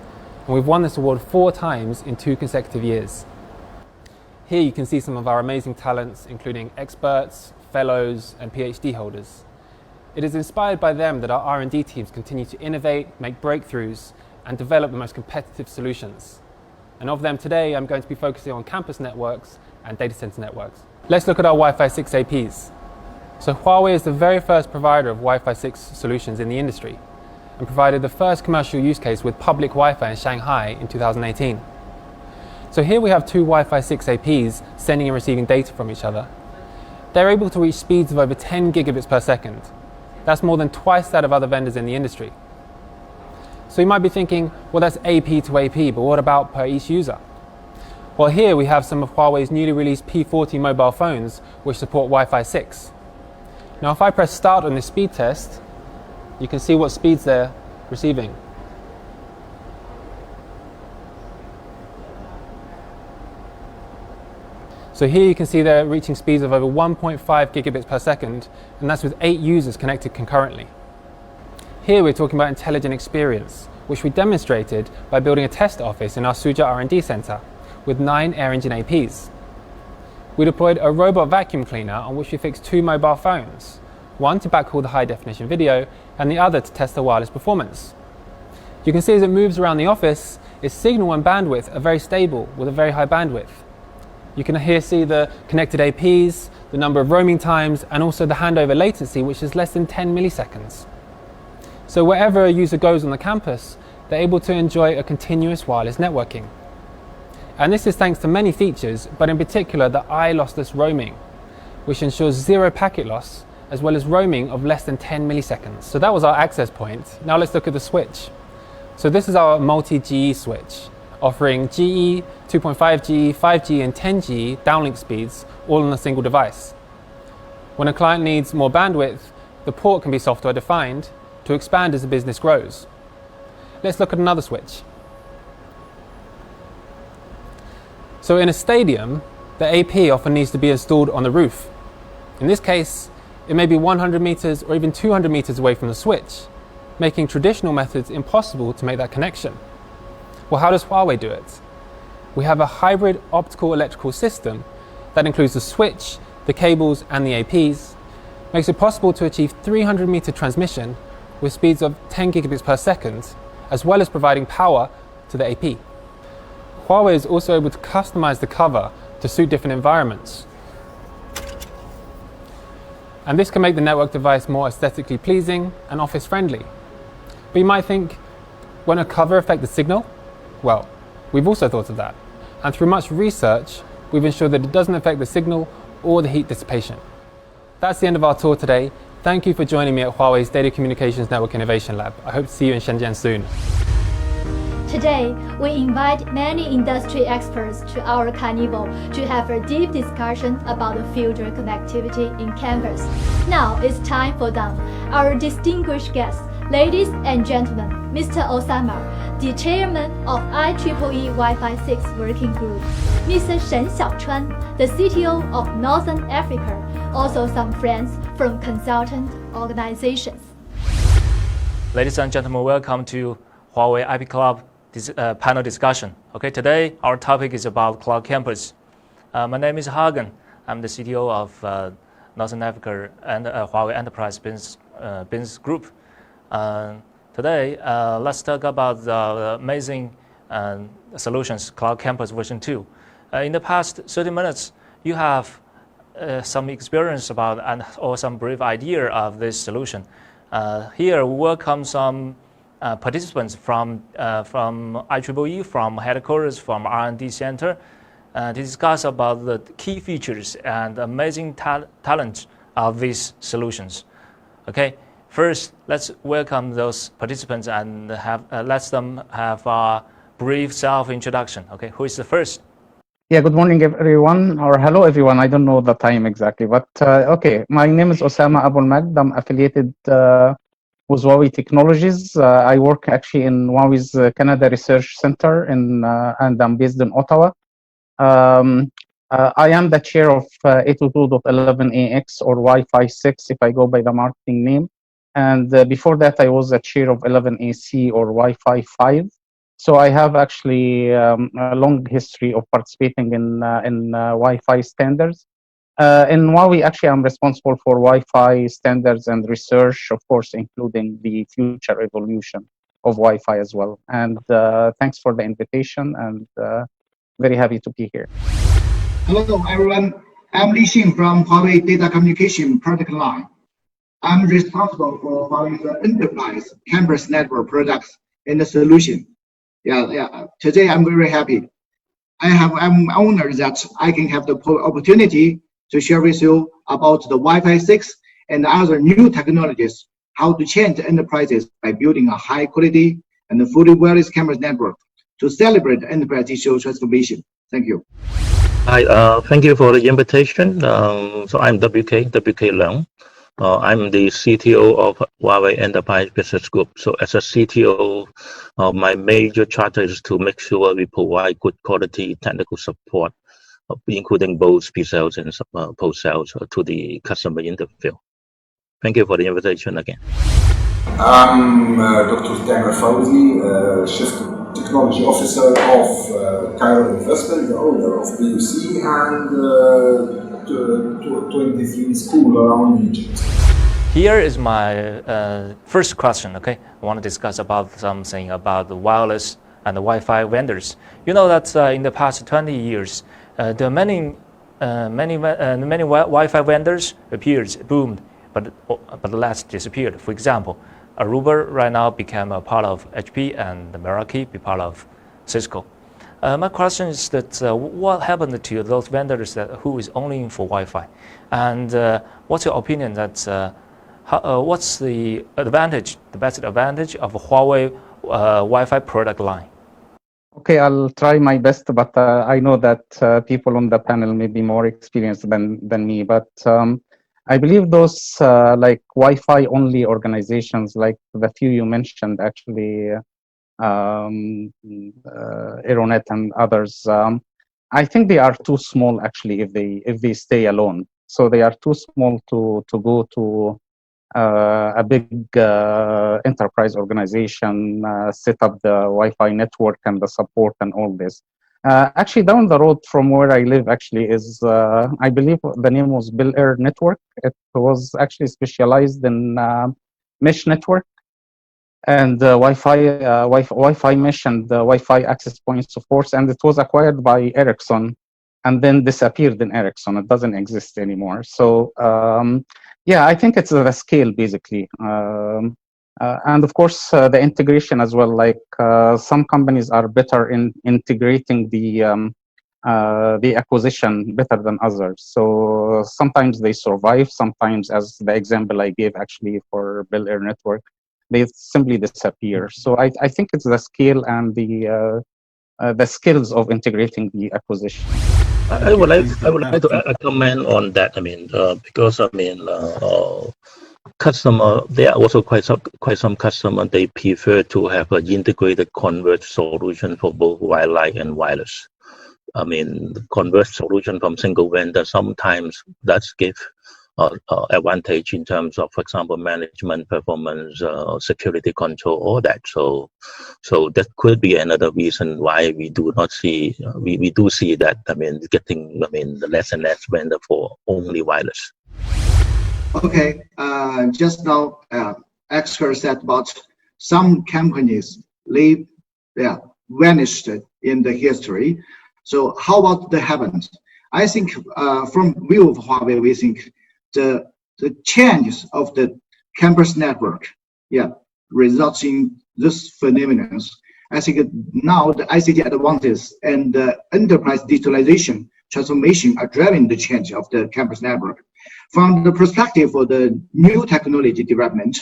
And we've won this award 4 times in 2 consecutive years. Here you can see some of our amazing talents, including experts, fellows and PhD holders. It is inspired by them that our R&D teams continue to innovate, make breakthroughs and develop the most competitive solutions. And of them today, I'm going to be focusing on campus networks and data center networks. Let's look at our Wi-Fi 6 APs. So Huawei is the very first provider of Wi-Fi 6 solutions in the industry and provided the first commercial use case with public Wi-Fi in Shanghai in 2018. So here we have two Wi-Fi 6 APs sending and receiving data from each other. They're able to reach speeds of over 10 gigabits per second. That's more than twice that of other vendors in the industry. So you might be thinking, well, that's AP to AP, but what about per each user? Well, here we have some of Huawei's newly released P40 mobile phones which support Wi-Fi 6. Now, if I press start on this speed test, you can see what speeds they're receiving. So here you can see they're reaching speeds of over 1.5 gigabits per second, and that's with 8 users connected concurrently. Here we're talking about intelligent experience, which we demonstrated by building a test office in our Suzhou R&D center with 9 Air Engine APs. We deployed a robot vacuum cleaner on which we fixed 2 mobile phones, one to backhaul the high-definition video and the other to test the wireless performance. You can see as it moves around the office, its signal and bandwidth are very stable with a very high bandwidth. You can here see the connected APs, the number of roaming times, and also the handover latency, which is less than 10 milliseconds. So wherever a user goes on the campus, they're able to enjoy a continuous wireless networking. And this is thanks to many features, but in particular the eye-lossless roaming, which ensures 0 packet loss, as well as roaming of less than 10 milliseconds. So that was our access point. Now let's look at the switch. So this is our multi-GE switch, offering GE, 2.5G, 5G and 10G downlink speeds all on a single device. When a client needs more bandwidth, the port can be software defined to expand as the business grows. Let's look at another switch. So in a stadium, the AP often needs to be installed on the roof. In this case, it may be 100 meters or even 200 meters away from the switch, making traditional methods impossible to make that connection. Well, how does Huawei do it? We have a hybrid optical electrical system that includes the switch, the cables and the APs, makes it possible to achieve 300 meter transmission with speeds of 10 gigabits per second, as well as providing power to the AP. Huawei is also able to customize the cover to suit different environments. And this can make the network device more aesthetically pleasing and office friendly. But you might think, won't a cover affect the signal? Well, we've also thought of that. And through much research, we've ensured that it doesn't affect the signal or the heat dissipation. That's the end of our tour today. Thank you for joining me at Huawei's Data Communications Network Innovation Lab. I hope to see you in Shenzhen soon. Today, we invite many industry experts to our Carnival to have a deep discussion about the future connectivity in campus. Now it's time for them, our distinguished guests, ladies and gentlemen, Mr. Osama, the chairman of IEEE Wi-Fi 6 Working Group, Mr. Shen Xiaochuan, the CTO of Northern Africa, also some friends from consultant organizations. Ladies and gentlemen, welcome to Huawei IP Club panel discussion. Okay, today our topic is about cloud campus. My name is Hagen. I'm the CTO of Northern Africa and Huawei Enterprise Business Group. Today, let's talk about the amazing solutions, Cloud Campus version 2. In the past 30 minutes, you have some experience about or some brief idea of this solution. Here, we welcome some participants from IEEE, from headquarters, from R&D center, to discuss about the key features and amazing talent of these solutions. Okay. First, let's welcome those participants and let them have a brief self-introduction. Okay, who is the first? Yeah, good morning, everyone, or hello, everyone. I don't know the time exactly, but okay. My name is Osama Abul Majd. I'm affiliated with Huawei Technologies. I work actually in Huawei's Canada Research Center, and I'm based in Ottawa. I am the chair of 802.11ax or Wi-Fi 6, if I go by the marketing name. And before that, I was the chair of 11AC or Wi-Fi 5. So I have actually a long history of participating in Wi-Fi standards. In Huawei, actually, I'm responsible for Wi-Fi standards and research, of course, including the future evolution Wi-Fi as well. And thanks for the invitation, and very happy to be here. Hello, everyone. I'm Li Xing from Huawei Data Communication product line. I'm responsible for Huawei's enterprise campus network products and the solution. Today I'm very happy. I'm honored that I can have the opportunity to share with you about the Wi-Fi 6 and other new technologies, how to change enterprises by building a high quality and fully wireless campus network to celebrate enterprise digital transformation. Thank you. Hi, thank you for the invitation. So I'm WK Leung. I'm the CTO of Huawei Enterprise Business Group. So as a CTO, my major charter is to make sure we provide good quality technical support, including both pre-sales and post-sales to the customer in the field. Thank you for the invitation again. I'm Dr. Tamer Fawzi, Chief Technology Officer of Cairo Investment, the owner of BUC and 23 schools around Egypt. Here is my first question. Okay, I want to discuss about something about the wireless and the Wi-Fi vendors. You know that in the past 20 years, there are many Wi-Fi vendors appeared, boomed, but the last disappeared. For example, Aruba right now became a part of HP, and Meraki be part of Cisco. My question is that what happened to those vendors who is only in for Wi-Fi, and what's your opinion that what's the advantage, the best advantage of a Huawei Wi-Fi product line? Okay, I'll try my best, but I know that people on the panel may be more experienced than me. But I believe those like Wi-Fi only organizations, like the few you mentioned, actually, Aeronet and others, I think they are too small actually if they stay alone. So they are too small to go to a big enterprise organization, set up the Wi-Fi network and the support and all this. Actually, down the road from where I live, actually, is I believe the name was Bel Air Network. It was actually specialized in mesh network and Wi-Fi mesh and the Wi-Fi access points, of course. And it was acquired by Ericsson, and then disappeared in Ericsson. It doesn't exist anymore. So yeah, I think it's the scale basically. And of course, the integration as well. Like some companies are better in integrating the acquisition better than others. So sometimes they survive. Sometimes, as the example I gave actually for Bel Air Network, they simply disappear. So I think it's the scale and the skills of integrating the acquisition. I would like to comment on that. I mean, because I mean, customer, there are also quite some customer, they prefer to have an integrated converged solution for both wireline and wireless. I mean, the converged solution from single vendor sometimes does give advantage in terms of, for example, management, performance, security control, all that. So that could be another reason why we do not see, we do see that, I mean, getting, I mean, the less and less vendor for only wireless. Okay, just now, expert said about some companies vanished in the history. So how about the heavens? I think from view of Huawei, we think the changes of the campus network, results in this phenomenon. I think now the ICT advances and the enterprise digitalization transformation are driving the change of the campus network. From the perspective of the new technology development,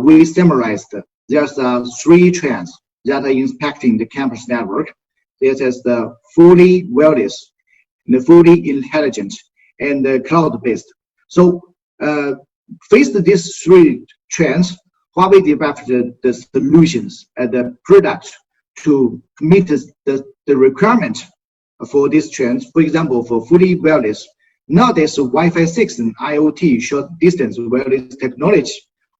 we summarized there's three trends that are impacting the campus network. This is the fully wireless, the fully intelligent, and the cloud-based. So, faced these three trends, Huawei developed the solutions and the products to meet the requirement for these trends. For example, for fully wireless, nowadays Wi-Fi 6 and IoT short distance wireless technology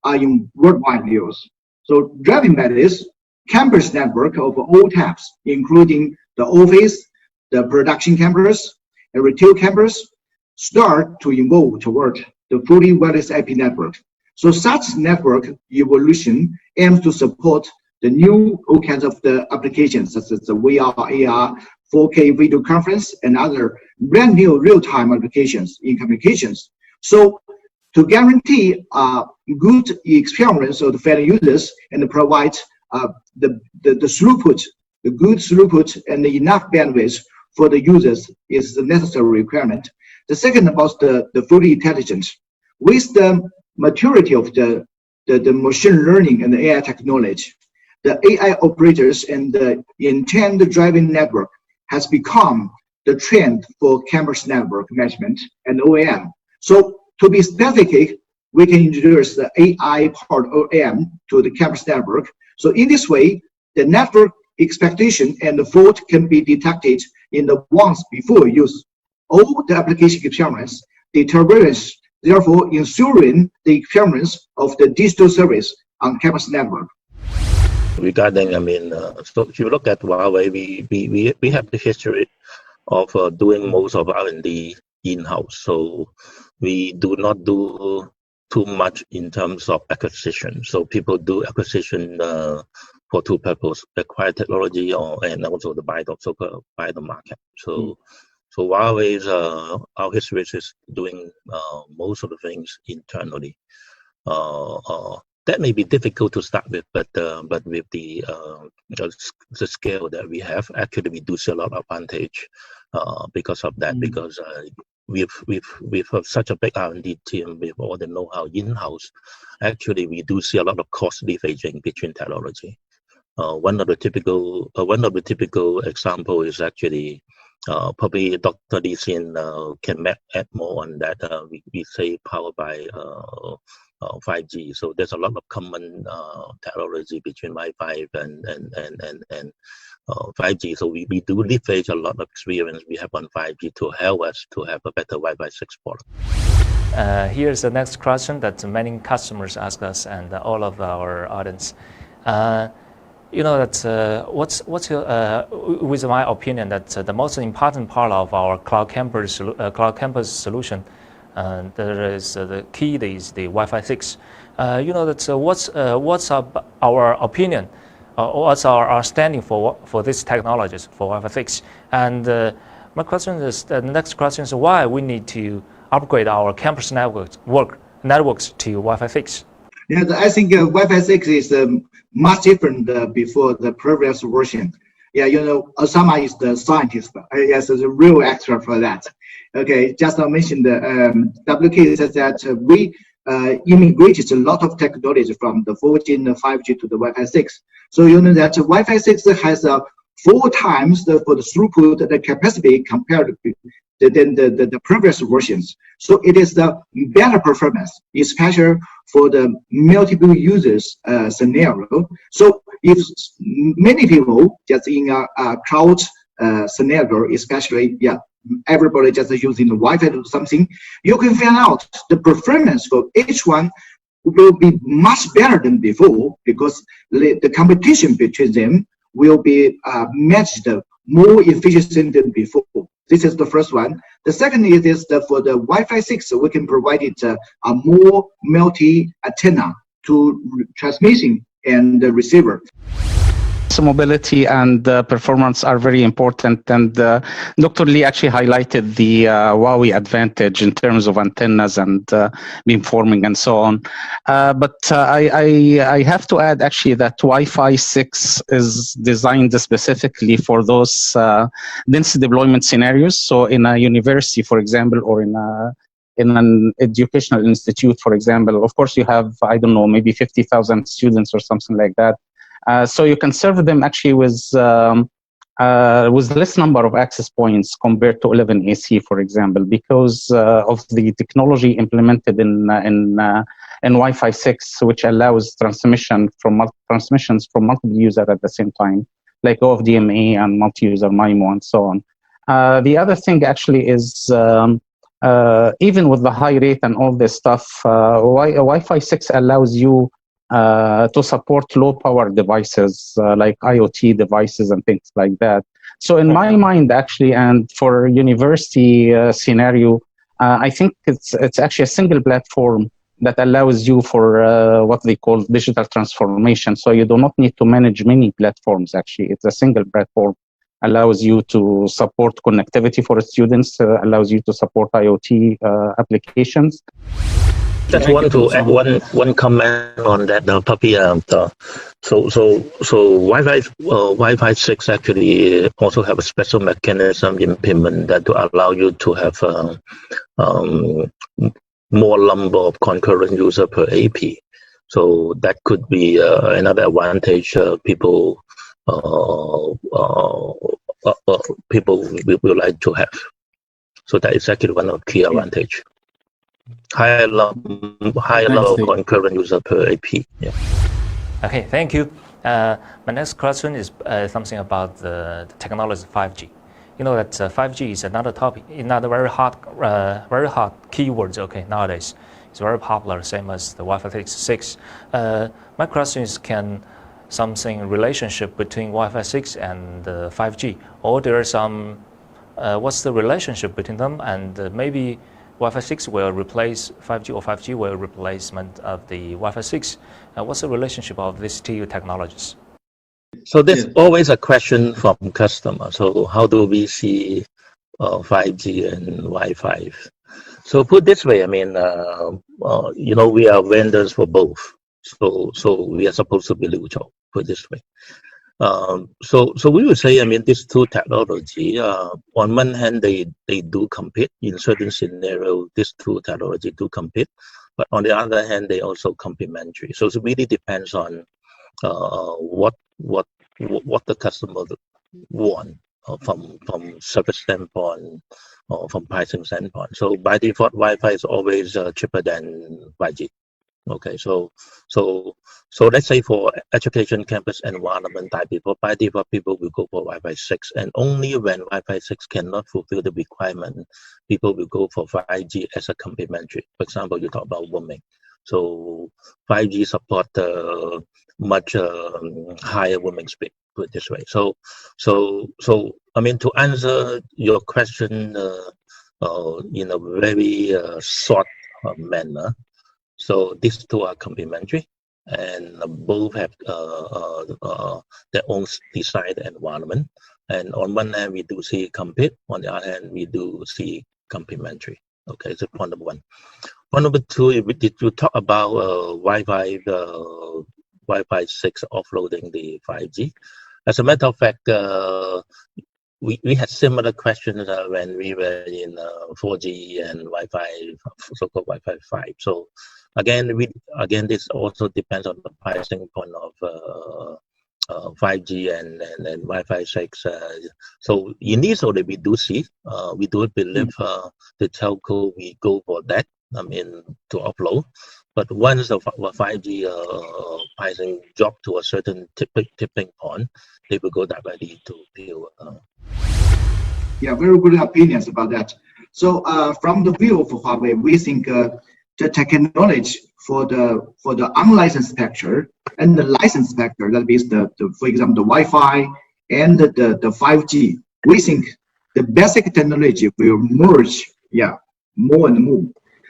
are in worldwide use. So driving by this, campus network of all types, including the office, the production campus, and retail campus, start to evolve toward the fully wireless IP network. So such network evolution aims to support the new all kinds of the applications such as the VR, AR, 4K video conference, and other brand new real-time applications in communications. So to guarantee good experience of the fellow users and provide the throughput, the good throughput and enough bandwidth for the users is the necessary requirement. The second about the fully intelligent. With the maturity of the machine learning and the AI technology, the AI operators and the intent-driven network has become the trend for campus network management and OEM. So to be specific, we can introduce the AI-powered OEM to the campus network. So in this way, the network expectation and the fault can be detected in the once before use. All the application experience, the tolerance, therefore ensuring the experience of the digital service on campus network. Regarding, so if you look at Huawei, we have the history of doing most of R&D in-house. So we do not do too much in terms of acquisition. So people do acquisition for two purposes: acquire technology and also to buy the market. So so Huawei's our history is doing most of the things internally. That may be difficult to start with, but with the scale that we have, actually we do see a lot of advantage because of that. Because we've such a big R&D team with all the know-how in-house. Actually, we do see a lot of cost leveraging between technology. One of the typical example is actually probably Dr. Lee Sin can add more on that. We say powered by 5G. So there's a lot of common technology between Wi-Fi and 5G. So we do leverage a lot of experience we have on 5G to help us to have a better Wi-Fi 6 product. Here's the next question that many customers ask us and all of our audience. You know that what's your, with my opinion, that the most important part of our cloud campus solution, there is the key is the Wi-Fi 6. You know that what's our opinion, what's our standing for these technologies for Wi-Fi 6? And my question is, the next question is why we need to upgrade our campus networks to Wi-Fi 6. Yeah, I think Wi-Fi 6 is much different before the previous version. Yeah, you know, Osama is the scientist. Yes, there's a real extra for that. Okay, just I mentioned the WK says that we immigrated a lot of technology from the 4G and the 5G to the Wi-Fi 6. So you know that Wi-Fi 6 has 4 times for the throughput, the capacity compared to the previous versions. So it is the better performance, especially for the multiple users scenario. So if many people just in a cloud scenario, especially, yeah, everybody just using the Wi-Fi or something, you can find out the performance for each one will be much better than before, because the competition between them will be matched more efficient than before. This is the first one. The second is that for the Wi-Fi 6, we can provide it a more multi-antenna to transmission and the receiver. So mobility and performance are very important, and Dr. Lee actually highlighted the Huawei advantage in terms of antennas and beamforming and so on. But I have to add actually that Wi-Fi 6 is designed specifically for those dense deployment scenarios. So in a university, for example, or in an educational institute, for example, of course you have, I don't know, maybe 50,000 students or something like that. So you can serve them actually with less number of access points compared to 11AC, for example, because of the technology implemented in Wi-Fi 6, which allows transmissions from multiple users at the same time, like OFDMA and multi-user MIMO and so on. The other thing actually is even with the high rate and all this stuff, Wi-Fi 6 allows you to support low power devices like IoT devices and things like that. So in my mind, actually, and for university scenario, I think it's actually a single platform that allows you for what they call digital transformation. So you do not need to manage many platforms. Actually, it's a single platform, allows you to support connectivity for students, allows you to support IoT applications. Just want to add one comment on that, Puppy. So Wi-Fi 6 actually also have a special mechanism implement that to allow you to have more number of concurrent user per AP. So that could be another advantage people will like to have. So that is actually one of the key advantage. Higher level concurrent user per AP. Yeah. Okay, thank you. My next question is something about the technology 5G. You know that 5G is another topic, another very hot keywords. Okay, nowadays it's very popular, same as the Wi-Fi 6. My question is, can something relationship between Wi-Fi 6 and 5G, or there is some? What's the relationship between them, and maybe Wi-Fi 6 will replace 5G, or 5G will replacement of the Wi-Fi 6. What's the relationship of these two technologies? So there's always a question from customers. So how do we see 5G and Wi-Fi? So put this way, I mean, we are vendors for both. So we are supposed to be neutral, put this way. So we would say, I mean, these two technology, on one hand, they do compete in certain scenarios. These two technology do compete, but on the other hand, they also complementary. So it really depends on what the customer want from service standpoint or from pricing standpoint. So by default, Wi-Fi is always cheaper than 5G. Okay, so let's say for education campus environment type people, by default people will go for Wi-Fi 6, and only when Wi-Fi 6 cannot fulfill the requirement, people will go for 5G as a complementary. For example, you talk about roaming. So 5G support much higher roaming speed, put it this way. So I mean, to answer your question in a very short manner. So these two are complementary, and both have their own desired environment. And on one hand, we do see compete. On the other hand, we do see complementary. Okay, so point number one. Point number two, did you talk about Wi-Fi 6 offloading the 5G? As a matter of fact, we had similar questions when we were in 4G and Wi-Fi, so-called Wi-Fi 5. So again, this also depends on the pricing point of 5G and Wi-Fi 6. So initially, we do believe the telco we go for that. I mean, to upload. But once the 5G pricing drop to a certain tipping point, they will go directly to pure. Yeah, very good opinions about that. So from the view of Huawei, we think the technology for the unlicensed spectrum and the licensed spectrum, that means for example the Wi-Fi and the 5G, we think the basic technology will merge, more and more.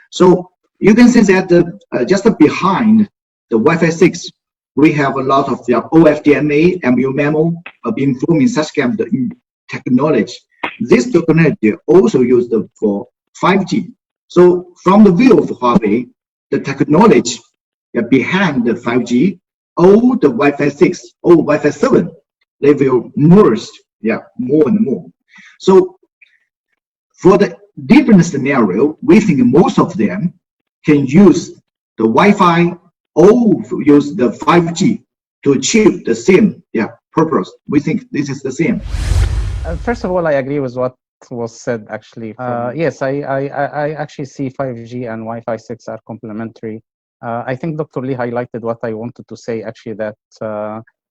So you can see that just behind the Wi-Fi 6, we have a lot of the OFDMA, MU-MIMO, beamforming such kind of technology. This technology also used for 5G. So from the view of Huawei, the technology behind the 5G, or the Wi-Fi 6 or Wi-Fi 7, they will merge, more and more. So for the different scenario, we think most of them can use the Wi-Fi or use the 5G to achieve the same purpose. We think this is the same. First of all, I agree with what was said actually. Yes, I actually see 5G and Wi-Fi 6 are complementary. I think Dr. Lee highlighted what I wanted to say actually, that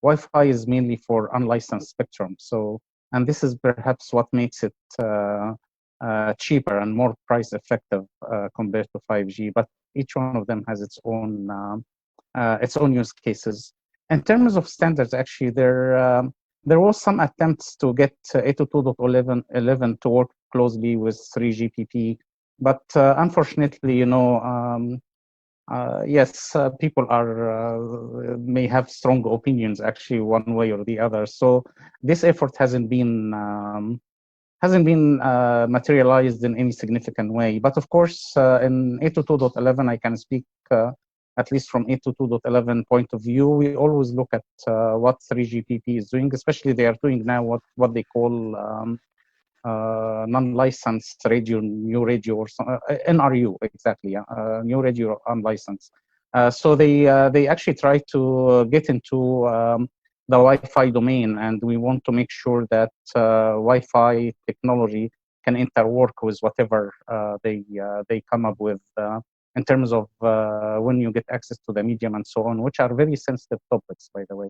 Wi-Fi is mainly for unlicensed spectrum. So, and this is perhaps what makes it cheaper and more price effective compared to 5G. But each one of them has its own use cases. In terms of standards, actually, there was some attempts to get 802.11 to work closely with 3GPP, but unfortunately, Yes, people may have strong opinions actually one way or the other. So this effort hasn't been materialized in any significant way. But of course, in 822.11, I can speak at least from 822.11 point of view. We always look at what 3GPP is doing, especially they are doing now what they call non-licensed radio, new radio, or NRU, exactly, new radio unlicensed. So they actually try to get into the Wi-Fi domain, and we want to make sure that Wi-Fi technology can interwork with whatever they come up with in terms of when you get access to the medium and so on, which are very sensitive topics, by the way.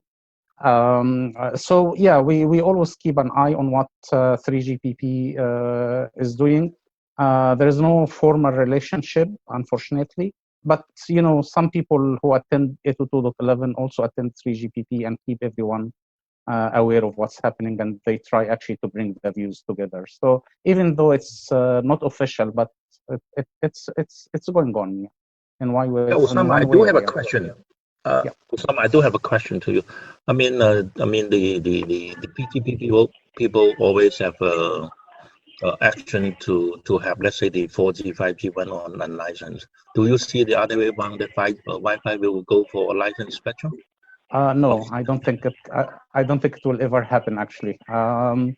So yeah, we always keep an eye on what 3GPP is doing. There is no formal relationship, unfortunately, but you know, some people who attend 822.11 also attend 3GPP and keep everyone aware of what's happening, and they try actually to bring the views together. So even though it's not official, but it's going on in one way. Yeah, Osama, I do have a question. Osama, I do have a question to you. I mean, the PTP people always have action to have, let's say, the 4G, 5G went on unlicensed. Do you see the other way around, that Wi-Fi will go for a licensed spectrum? No, I don't think it. I don't think it will ever happen. Actually, the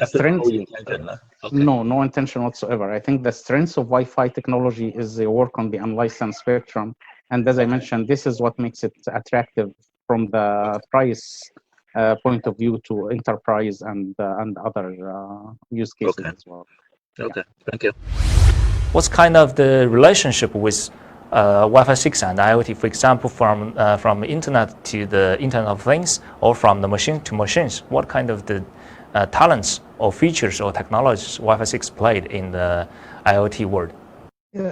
strength. No intention, okay. No intention whatsoever. I think the strength of Wi-Fi technology is the work on the unlicensed spectrum, and as I mentioned, this is what makes it attractive from the price point of view to enterprise and other use cases as well. Okay, thank you. What's kind of the relationship with Wi-Fi 6 and IoT, for example, from internet to the Internet of Things, or from the machine to machines? What kind of the talents or features or technologies Wi-Fi 6 played in the IoT world?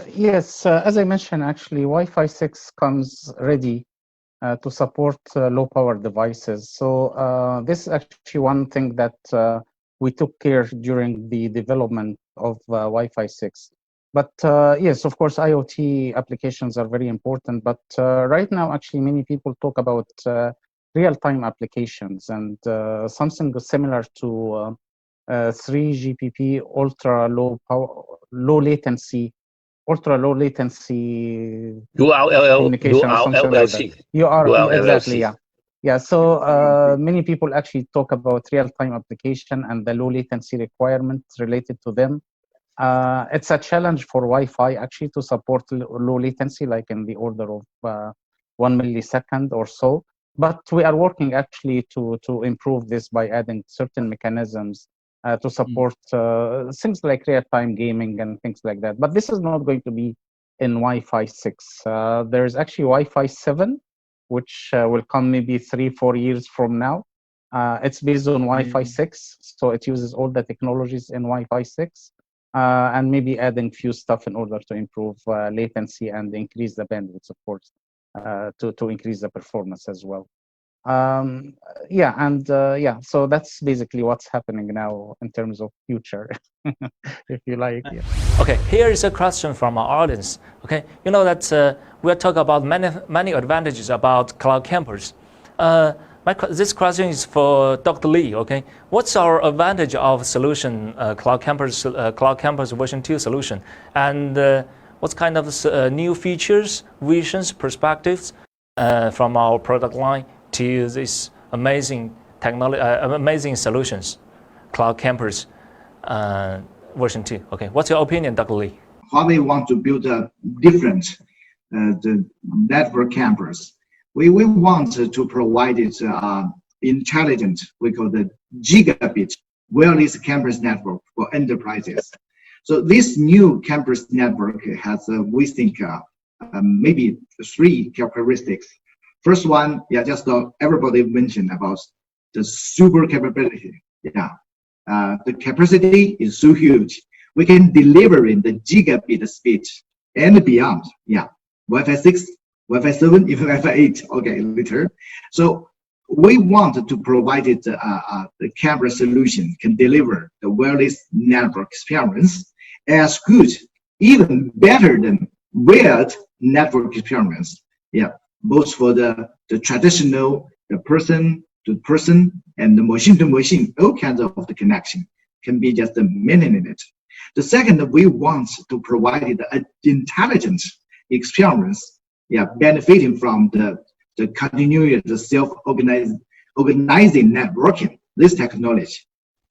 Yes, as I mentioned, actually, Wi-Fi 6 comes ready to support low-power devices. So this is actually one thing that we took care during the development of Wi-Fi 6. But yes, of course, IoT applications are very important. But right now, actually, many people talk about real-time applications, and something similar to 3GPP, ultra-low power, low latency communication or something like that. Exactly, yeah. So many people actually talk about real-time application and the low latency requirements related to them. It's a challenge for Wi-Fi actually to support low latency, like in the order of 1 millisecond or so. But we are working actually to improve this by adding certain mechanisms to support things like real-time gaming and things like that. But this is not going to be in Wi-Fi 6. There's actually Wi-Fi 7, which will come maybe 3-4 years from now. It's based on Wi-Fi 6, so it uses all the technologies in Wi-Fi 6, and maybe adding few stuff in order to improve latency and increase the bandwidth, of course, to increase the performance as well. So that's basically what's happening now in terms of future, if you like. Yeah. Okay, here is a question from our audience. Okay, you know that we'll talk about many advantages about cloud campus. This question is for Dr. Lee. Okay, what's our advantage of solution cloud campus version 2 solution, and what kind of new features, visions, perspectives from our product line to this amazing technology, amazing solutions, cloud campus version 2. Okay, what's your opinion, Dr. Lee? Huawei want to build a different the network campus. We want to provide it intelligent, we call the gigabit wireless campus network for enterprises. So this new campus network has, we think, maybe 3 characteristics. First one, just everybody mentioned about the super capability. The capacity is so huge. We can deliver in the gigabit speed and beyond. Wi-Fi 6, Wi-Fi 7, even Wi-Fi 8. Okay, later. So we want to provide it the camera solution can deliver the wireless network experience as good, even better than wired network experience. Yeah, both for the traditional, the person to person and the machine to machine, all kinds of the connection can be just a minute. The second, we want to provide an intelligent experience, yeah, benefiting from the continuous, the self-organizing networking, this technology.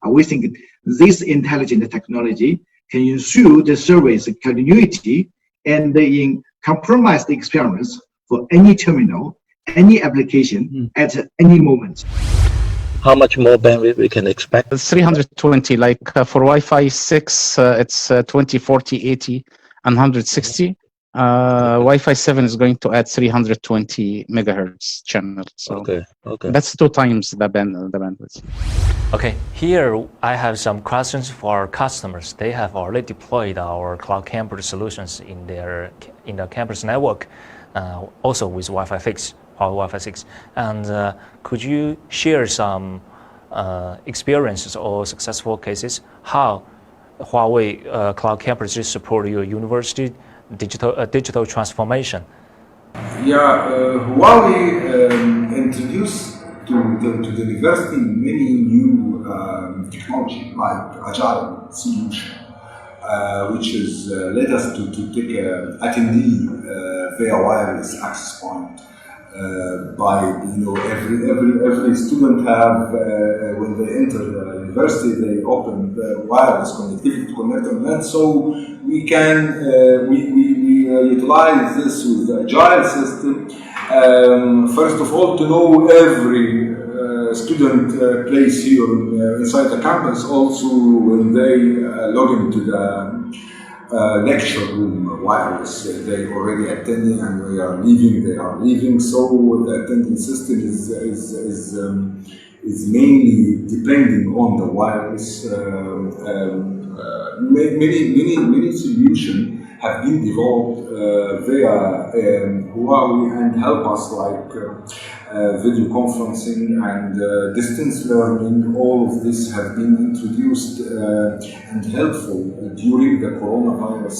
We think this intelligent technology can ensure the service continuity and in compromise the experience for any terminal, any application at any moment. How much more bandwidth we can expect? 320, like for Wi-Fi 6, it's 20, 40, 80, and 160. Wi-Fi 7 is going to add 320 megahertz channel. So okay. that's 2 times the bandwidth. Okay, here I have some questions for our customers. They have already deployed our cloud camper solutions in their campus network, also with Wi-Fi 6. Wi-Fi 6. And could you share some experiences or successful cases how Huawei cloud campuses support your university digital transformation? Yeah, Huawei introduced to the university many new technology like agile solution, which is led us to take attendee via wireless access point. By every student have when they enter the university, they open the wireless connectivity to connect on that. So we can we utilize this with the agile system. First of all, to know every student place here inside the campus. Also, when they log into the lecture room wireless, they already attending and they are leaving. So the attendance system is mainly depending on the wireless. Many solutions have been developed via Huawei and help us like video conferencing and distance learning. All of this have been introduced and helpful during the coronavirus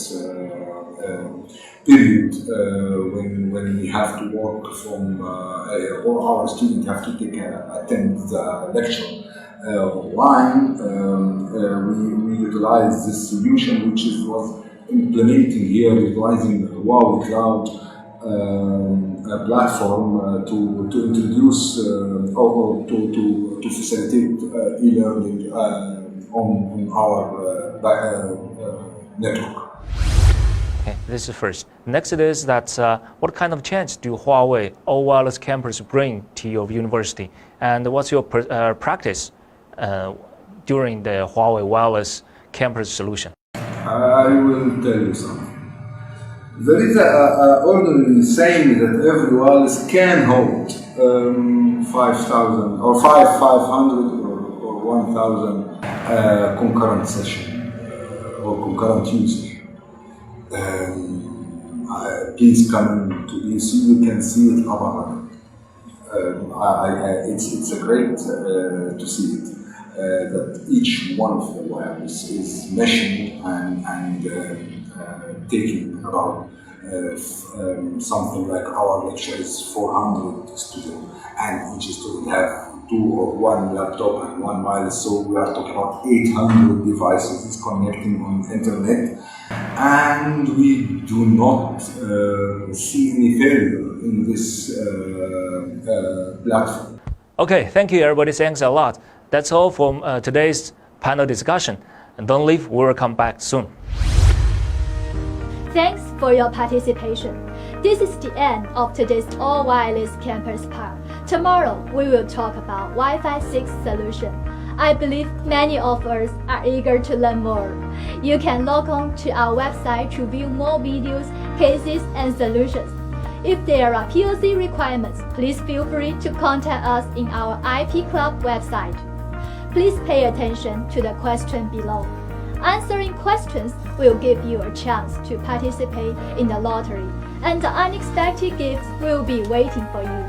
period when we have to work from or our students have to attend the lecture online. We utilize this solution, which was implementing here, utilizing Huawei Cloud platform to introduce or to facilitate e-learning on our network. Okay, this is first. Next is that what kind of change do Huawei all wireless campus bring to your university, and what's your practice during the Huawei wireless campus solution? I will tell you something. There is an ordinary saying that every wireless can hold 5,000 or 500 or 1,000 concurrent session or concurrent user. Please come to EC, you can see it up and running. It's a great to see it. That each one of the wires is meshing and taking about something like our lecture is 400 students, and each student have 2 or 1 laptop and 1 wireless. So we are talking about 800 devices connecting on internet, and we do not see any failure in this platform. Okay, thank you everybody, thanks a lot. That's all from today's panel discussion. And don't leave, we will come back soon. Thanks for your participation. This is the end of today's all wireless campus part. Tomorrow, we will talk about Wi-Fi 6 solution. I believe many of us are eager to learn more. You can log on to our website to view more videos, cases, and solutions. If there are POC requirements, please feel free to contact us in our IP Club website. Please pay attention to the question below. Answering questions will give you a chance to participate in the lottery, and the unexpected gifts will be waiting for you.